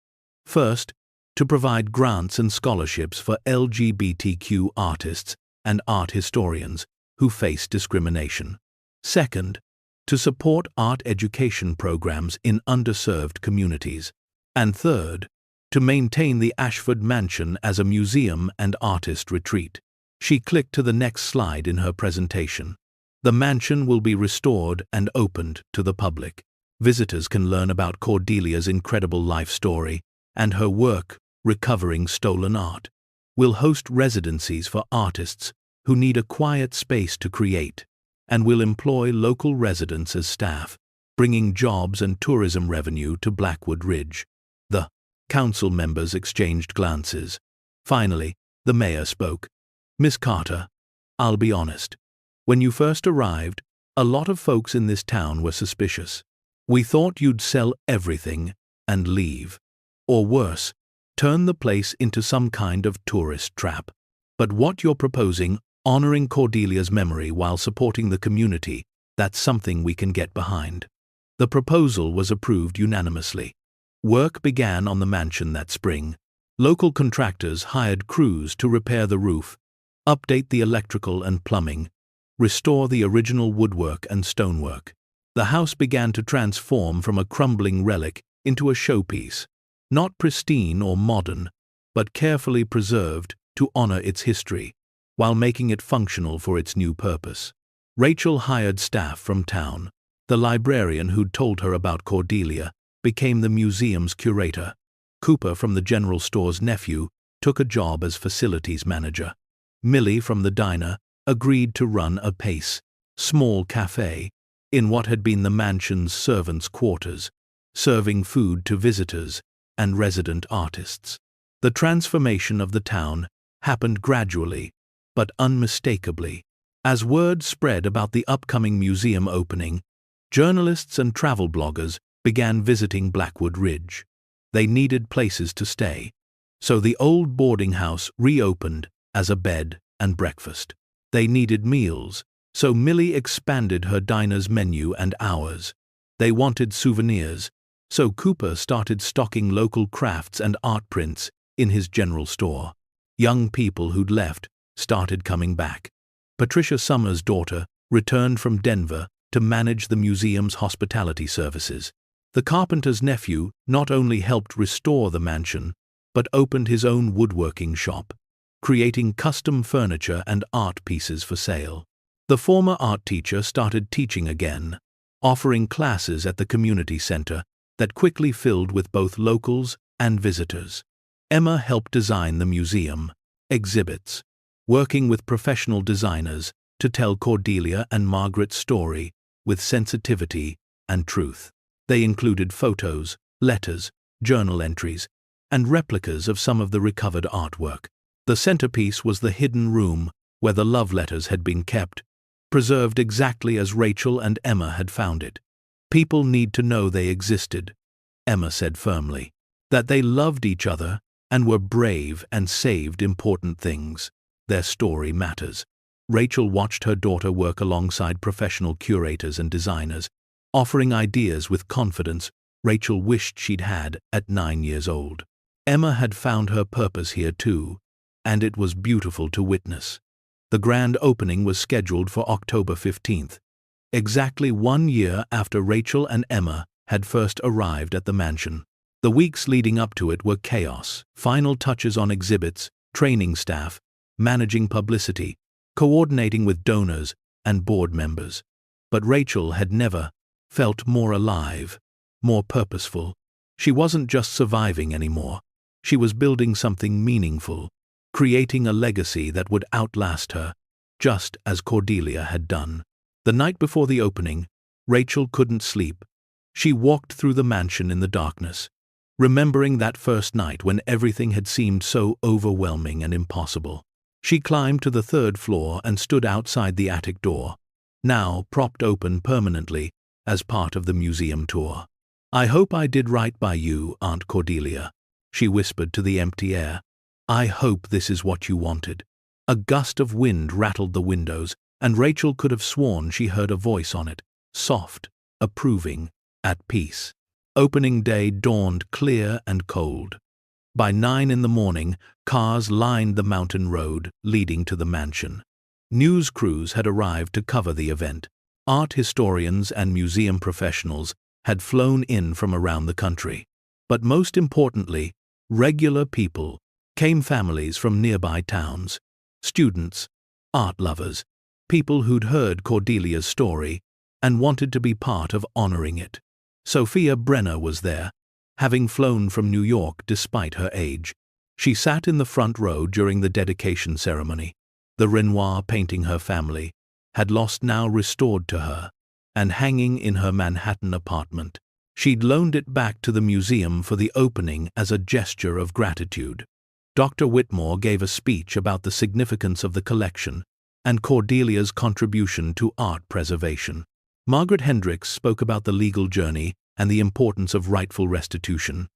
First, to provide grants and scholarships for LGBTQ artists and art historians who face discrimination. Second, to support art education programs in underserved communities. And third, to maintain the Ashford Mansion as a museum and artist retreat." She clicked to the next slide in her presentation. "The mansion will be restored and opened to the public. Visitors can learn about Cordelia's incredible life story and her work recovering stolen art. We'll host residencies for artists who need a quiet space to create, and we'll employ local residents as staff, bringing jobs and tourism revenue to Blackwood Ridge." The council members exchanged glances. Finally, the mayor spoke. "Miss Carter, I'll be honest. When you first arrived, a lot of folks in this town were suspicious. We thought you'd sell everything and leave. Or worse, turn the place into some kind of tourist trap. But what you're proposing, honoring Cordelia's memory while supporting the community, that's something we can get behind." The proposal was approved unanimously. Work began on the mansion that spring. Local contractors hired crews to repair the roof, update the electrical and plumbing, restore the original woodwork and stonework. The house began to transform from a crumbling relic into a showpiece, not pristine or modern, but carefully preserved to honor its history, while making it functional for its new purpose. Rachel hired staff from town. The librarian who'd told her about Cordelia became the museum's curator. Cooper, from the general store's nephew, took a job as facilities manager. Millie from the diner agreed to run a small cafe in what had been the mansion's servants' quarters, serving food to visitors and resident artists. The transformation of the town happened gradually, but unmistakably. As word spread about the upcoming museum opening, journalists and travel bloggers began visiting Blackwood Ridge. They needed places to stay, so the old boarding house reopened as a bed and breakfast. They needed meals, so Millie expanded her diner's menu and hours. They wanted souvenirs, so Cooper started stocking local crafts and art prints in his general store. Young people who'd left started coming back. Patricia Summers' daughter returned from Denver to manage the museum's hospitality services. The carpenter's nephew not only helped restore the mansion, but opened his own woodworking shop, creating custom furniture and art pieces for sale. The former art teacher started teaching again, offering classes at the community center that quickly filled with both locals and visitors. Emma helped design the museum exhibits, working with professional designers to tell Cordelia and Margaret's story with sensitivity and truth. They included photos, letters, journal entries, and replicas of some of the recovered artwork. The centerpiece was the hidden room where the love letters had been kept, preserved exactly as Rachel and Emma had found it. People need to know they existed, Emma said firmly, that they loved each other and were brave and saved important things. Their story matters. Rachel watched her daughter work alongside professional curators and designers, offering ideas with confidence Rachel wished she'd had at 9 years old. Emma had found her purpose here too, and it was beautiful to witness. The grand opening was scheduled for October 15th, exactly 1 year after Rachel and Emma had first arrived at the mansion. The weeks leading up to it were chaos, final touches on exhibits, training staff, managing publicity, coordinating with donors and board members. But Rachel had never felt more alive, more purposeful. She wasn't just surviving anymore. She was building something meaningful, creating a legacy that would outlast her, just as Cordelia had done. The night before the opening, Rachel couldn't sleep. She walked through the mansion in the darkness, remembering that first night when everything had seemed so overwhelming and impossible. She climbed to the 3rd floor and stood outside the attic door, now propped open permanently as part of the museum tour. "I hope I did right by you, Aunt Cordelia," she whispered to the empty air. "I hope this is what you wanted." A gust of wind rattled the windows, and Rachel could have sworn she heard a voice on it, soft, approving, at peace. Opening day dawned clear and cold. By 9 in the morning, cars lined the mountain road leading to the mansion. News crews had arrived to cover the event. Art historians and museum professionals had flown in from around the country. But most importantly, regular people came, families from nearby towns, students, art lovers, people who'd heard Cordelia's story and wanted to be part of honoring it. Sophia Brenner was there, having flown from New York despite her age. She sat in the front row during the dedication ceremony. The Renoir painting her family had lost now restored to her, and hanging in her Manhattan apartment. She'd loaned it back to the museum for the opening as a gesture of gratitude. Dr. Whitmore gave a speech about the significance of the collection and Cordelia's contribution to art preservation. Margaret Hendricks spoke about the legal journey and the importance of rightful restitution.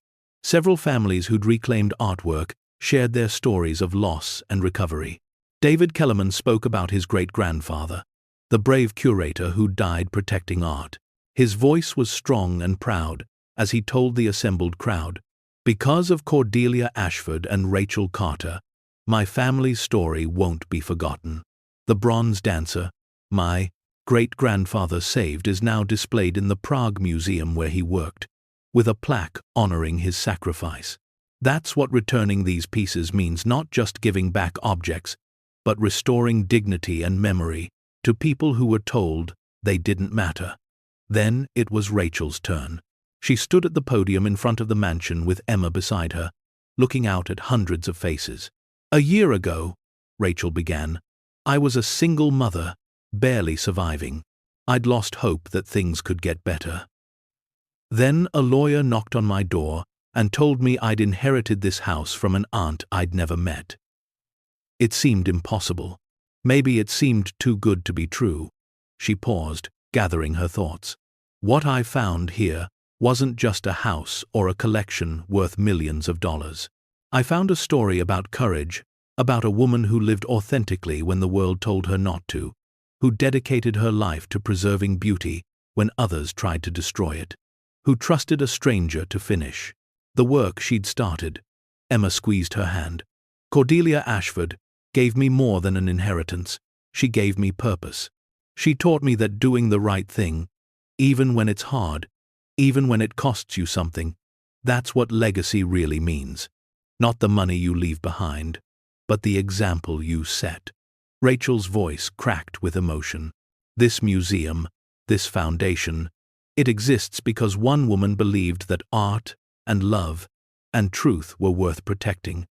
Several families who'd reclaimed artwork shared their stories of loss and recovery. David Kellerman spoke about his great-grandfather, the brave curator who died protecting art. His voice was strong and proud as he told the assembled crowd, "Because of Cordelia Ashford and Rachel Carter, my family's story won't be forgotten." The bronze dancer my great-grandfather saved is now displayed in the Prague Museum where he worked, with a plaque honoring his sacrifice. That's what returning these pieces means, not just giving back objects, but restoring dignity and memory to people who were told they didn't matter. Then it was Rachel's turn. She stood at the podium in front of the mansion with Emma beside her, looking out at hundreds of faces. "A year ago," Rachel began, "I was a single mother, barely surviving. I'd lost hope that things could get better. Then a lawyer knocked on my door and told me I'd inherited this house from an aunt I'd never met. It seemed impossible. Maybe it seemed too good to be true." She paused, gathering her thoughts. "What I found here wasn't just a house or a collection worth millions of dollars. I found a story about courage, about a woman who lived authentically when the world told her not to, who dedicated her life to preserving beauty when others tried to destroy it, who trusted a stranger to finish the work she'd started." Emma squeezed her hand. "Cordelia Ashford gave me more than an inheritance. She gave me purpose. She taught me that doing the right thing, even when it's hard, even when it costs you something, that's what legacy really means. Not the money you leave behind, but the example you set." Rachel's voice cracked with emotion. "This museum, this foundation, it exists because one woman believed that art and love and truth were worth protecting,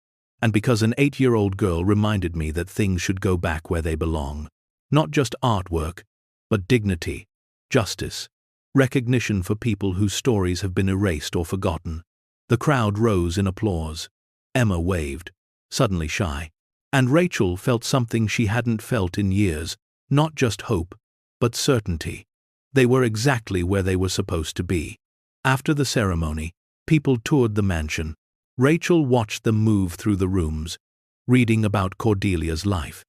and because an 8-year-old girl reminded me that things should go back where they belong. Not just artwork, but dignity, justice, recognition for people whose stories have been erased or forgotten." The crowd rose in applause. Emma waved, suddenly shy. And Rachel felt something she hadn't felt in years, not just hope, but certainty. They were exactly where they were supposed to be. After the ceremony, people toured the mansion. Rachel watched them move through the rooms, reading about Cordelia's life,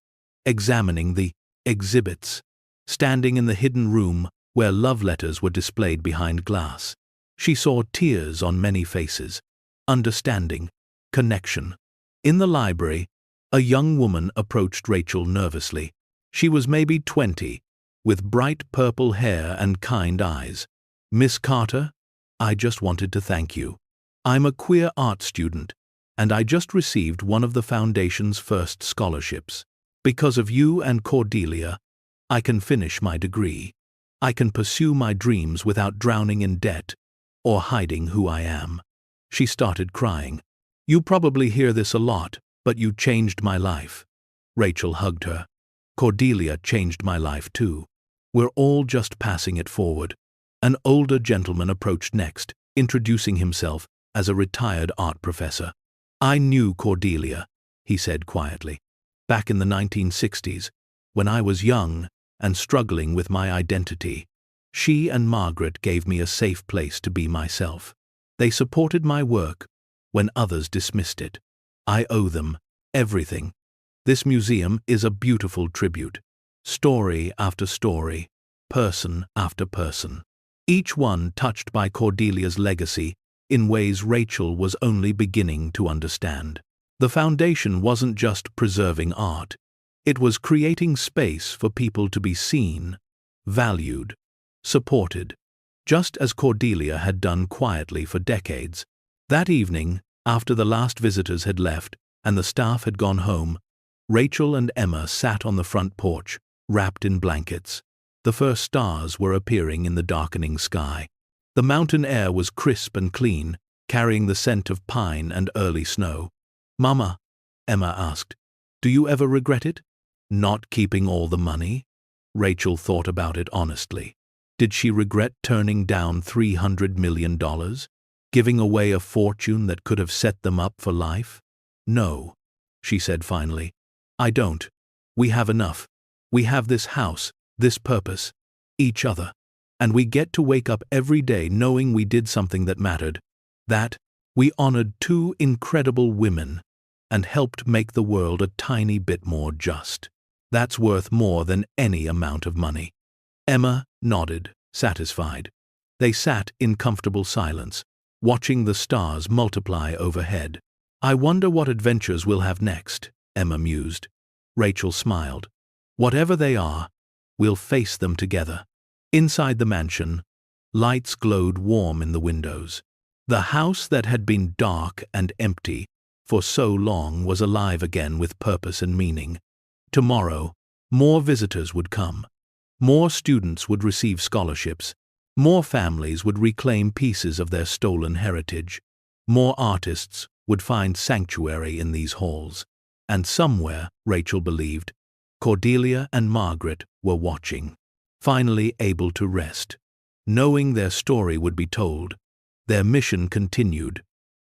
examining the exhibits, standing in the hidden room where love letters were displayed behind glass. She saw tears on many faces, understanding, connection. In the library, a young woman approached Rachel nervously. She was maybe 20, with bright purple hair and kind eyes. "Miss Carter, I just wanted to thank you. I'm a queer art student, and I just received one of the Foundation's first scholarships. Because of you and Cordelia, I can finish my degree. I can pursue my dreams without drowning in debt or hiding who I am." She started crying. "You probably hear this a lot, but you changed my life." Rachel hugged her. "Cordelia changed my life too. We're all just passing it forward." An older gentleman approached next, introducing himself as a retired art professor. "I knew Cordelia," he said quietly, "back in the 1960s, when I was young and struggling with my identity. She and Margaret gave me a safe place to be myself. They supported my work when others dismissed it. I owe them everything. This museum is a beautiful tribute. Story after story, person after person. Each one touched by Cordelia's legacy in ways Rachel was only beginning to understand. The Foundation wasn't just preserving art. It was creating space for people to be seen, valued, supported, just as Cordelia had done quietly for decades. That evening, after the last visitors had left and the staff had gone home, Rachel and Emma sat on the front porch, wrapped in blankets. The first stars were appearing in the darkening sky. The mountain air was crisp and clean, carrying the scent of pine and early snow. "Mama," Emma asked, "do you ever regret it? Not keeping all the money?" Rachel thought about it honestly. Did she regret turning down $300 million? Giving away a fortune that could have set them up for life? "No," she said finally. "I don't. We have enough. We have this house, this purpose, each other. And we get to wake up every day knowing we did something that mattered, that we honored two incredible women and helped make the world a tiny bit more just. That's worth more than any amount of money." Emma nodded, satisfied. They sat in comfortable silence, watching the stars multiply overhead. "I wonder what adventures we'll have next," Emma mused. Rachel smiled. "Whatever they are, we'll face them together." Inside the mansion, lights glowed warm in the windows. The house that had been dark and empty for so long was alive again with purpose and meaning. Tomorrow, more visitors would come. More students would receive scholarships. More families would reclaim pieces of their stolen heritage. More artists would find sanctuary in these halls. And somewhere, Rachel believed, Cordelia and Margaret were watching, finally able to rest, knowing their story would be told, their mission continued,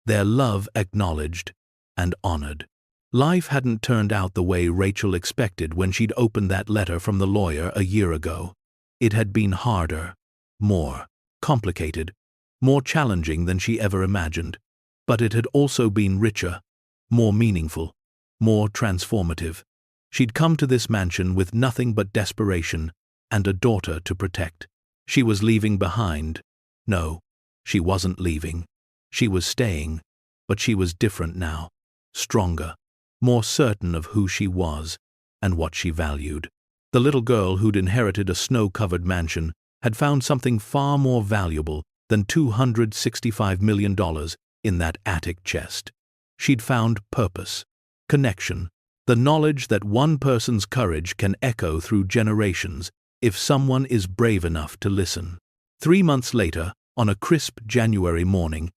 their love acknowledged and honored. Life hadn't turned out the way Rachel expected when she'd opened that letter from the lawyer a year ago. It had been harder, more complicated, more challenging than she ever imagined. But it had also been richer, more meaningful, more transformative. She'd come to this mansion with nothing but desperation and a daughter to protect. She was leaving behind. No, she wasn't leaving. She was staying, but she was different now, stronger, more certain of who she was and what she valued. The little girl who'd inherited a snow-covered mansion had found something far more valuable than $265 million in that attic chest. She'd found purpose, connection, the knowledge that one person's courage can echo through generations if someone is brave enough to listen. 3 months later, on a crisp January morning,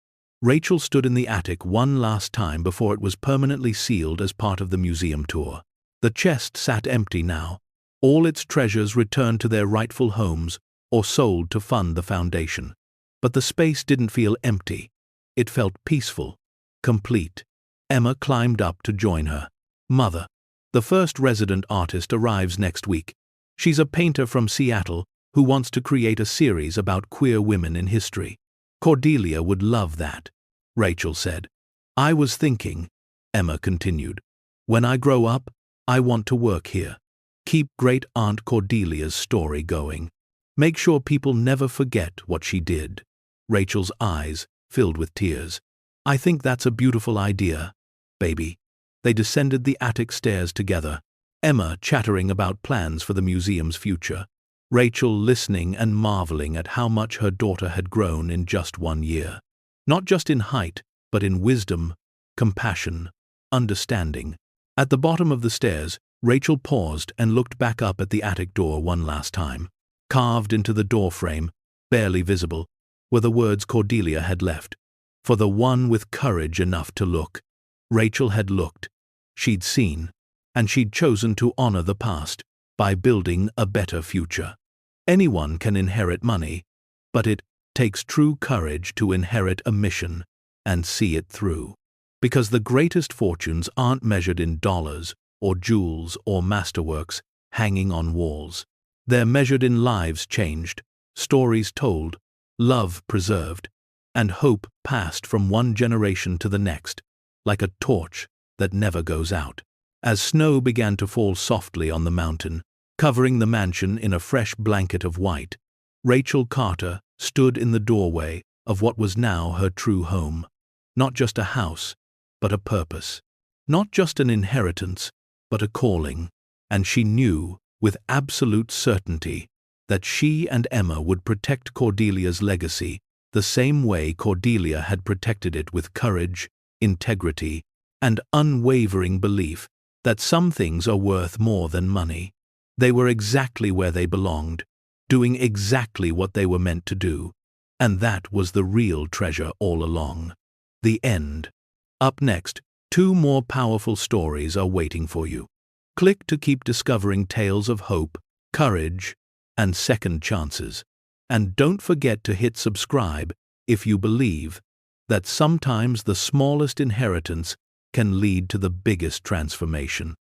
Rachel stood in the attic one last time before it was permanently sealed as part of the museum tour. The chest sat empty now, all its treasures returned to their rightful homes or sold to fund the foundation. But the space didn't feel empty. It felt peaceful, complete. Emma climbed up to join her. "Mother," The first resident artist arrives next week. She's a painter from Seattle who wants to create a series about queer women in history. Cordelia would love that, Rachel said. I was thinking, Emma continued, when I grow up, I want to work here. Keep Great Aunt Cordelia's story going. Make sure people never forget what she did. Rachel's eyes filled with tears. I think that's a beautiful idea, baby. They descended the attic stairs together, Emma chattering about plans for the museum's future, Rachel listening and marveling at how much her daughter had grown in just 1 year. Not just in height, but in wisdom, compassion, understanding. At the bottom of the stairs, Rachel paused and looked back up at the attic door one last time. Carved into the doorframe, barely visible, were the words Cordelia had left. For the one with courage enough to look. Rachel had looked. She'd seen. And she'd chosen to honor the past by building a better future. Anyone can inherit money, but it takes true courage to inherit a mission and see it through. Because the greatest fortunes aren't measured in dollars or jewels or masterworks hanging on walls. They're measured in lives changed, stories told, love preserved, and hope passed from one generation to the next, like a torch that never goes out. As snow began to fall softly on the mountain, covering the mansion in a fresh blanket of white, Rachel Carter stood in the doorway of what was now her true home. Not just a house, but a purpose. Not just an inheritance, but a calling. And she knew, with absolute certainty, that she and Emma would protect Cordelia's legacy the same way Cordelia had protected it, with courage, integrity, and unwavering belief that some things are worth more than money. They were exactly where they belonged, doing exactly what they were meant to do, and that was the real treasure all along. The end. Up next, 2 more powerful stories are waiting for you. Click to keep discovering tales of hope, courage, and second chances. And don't forget to hit subscribe if you believe that sometimes the smallest inheritance can lead to the biggest transformation.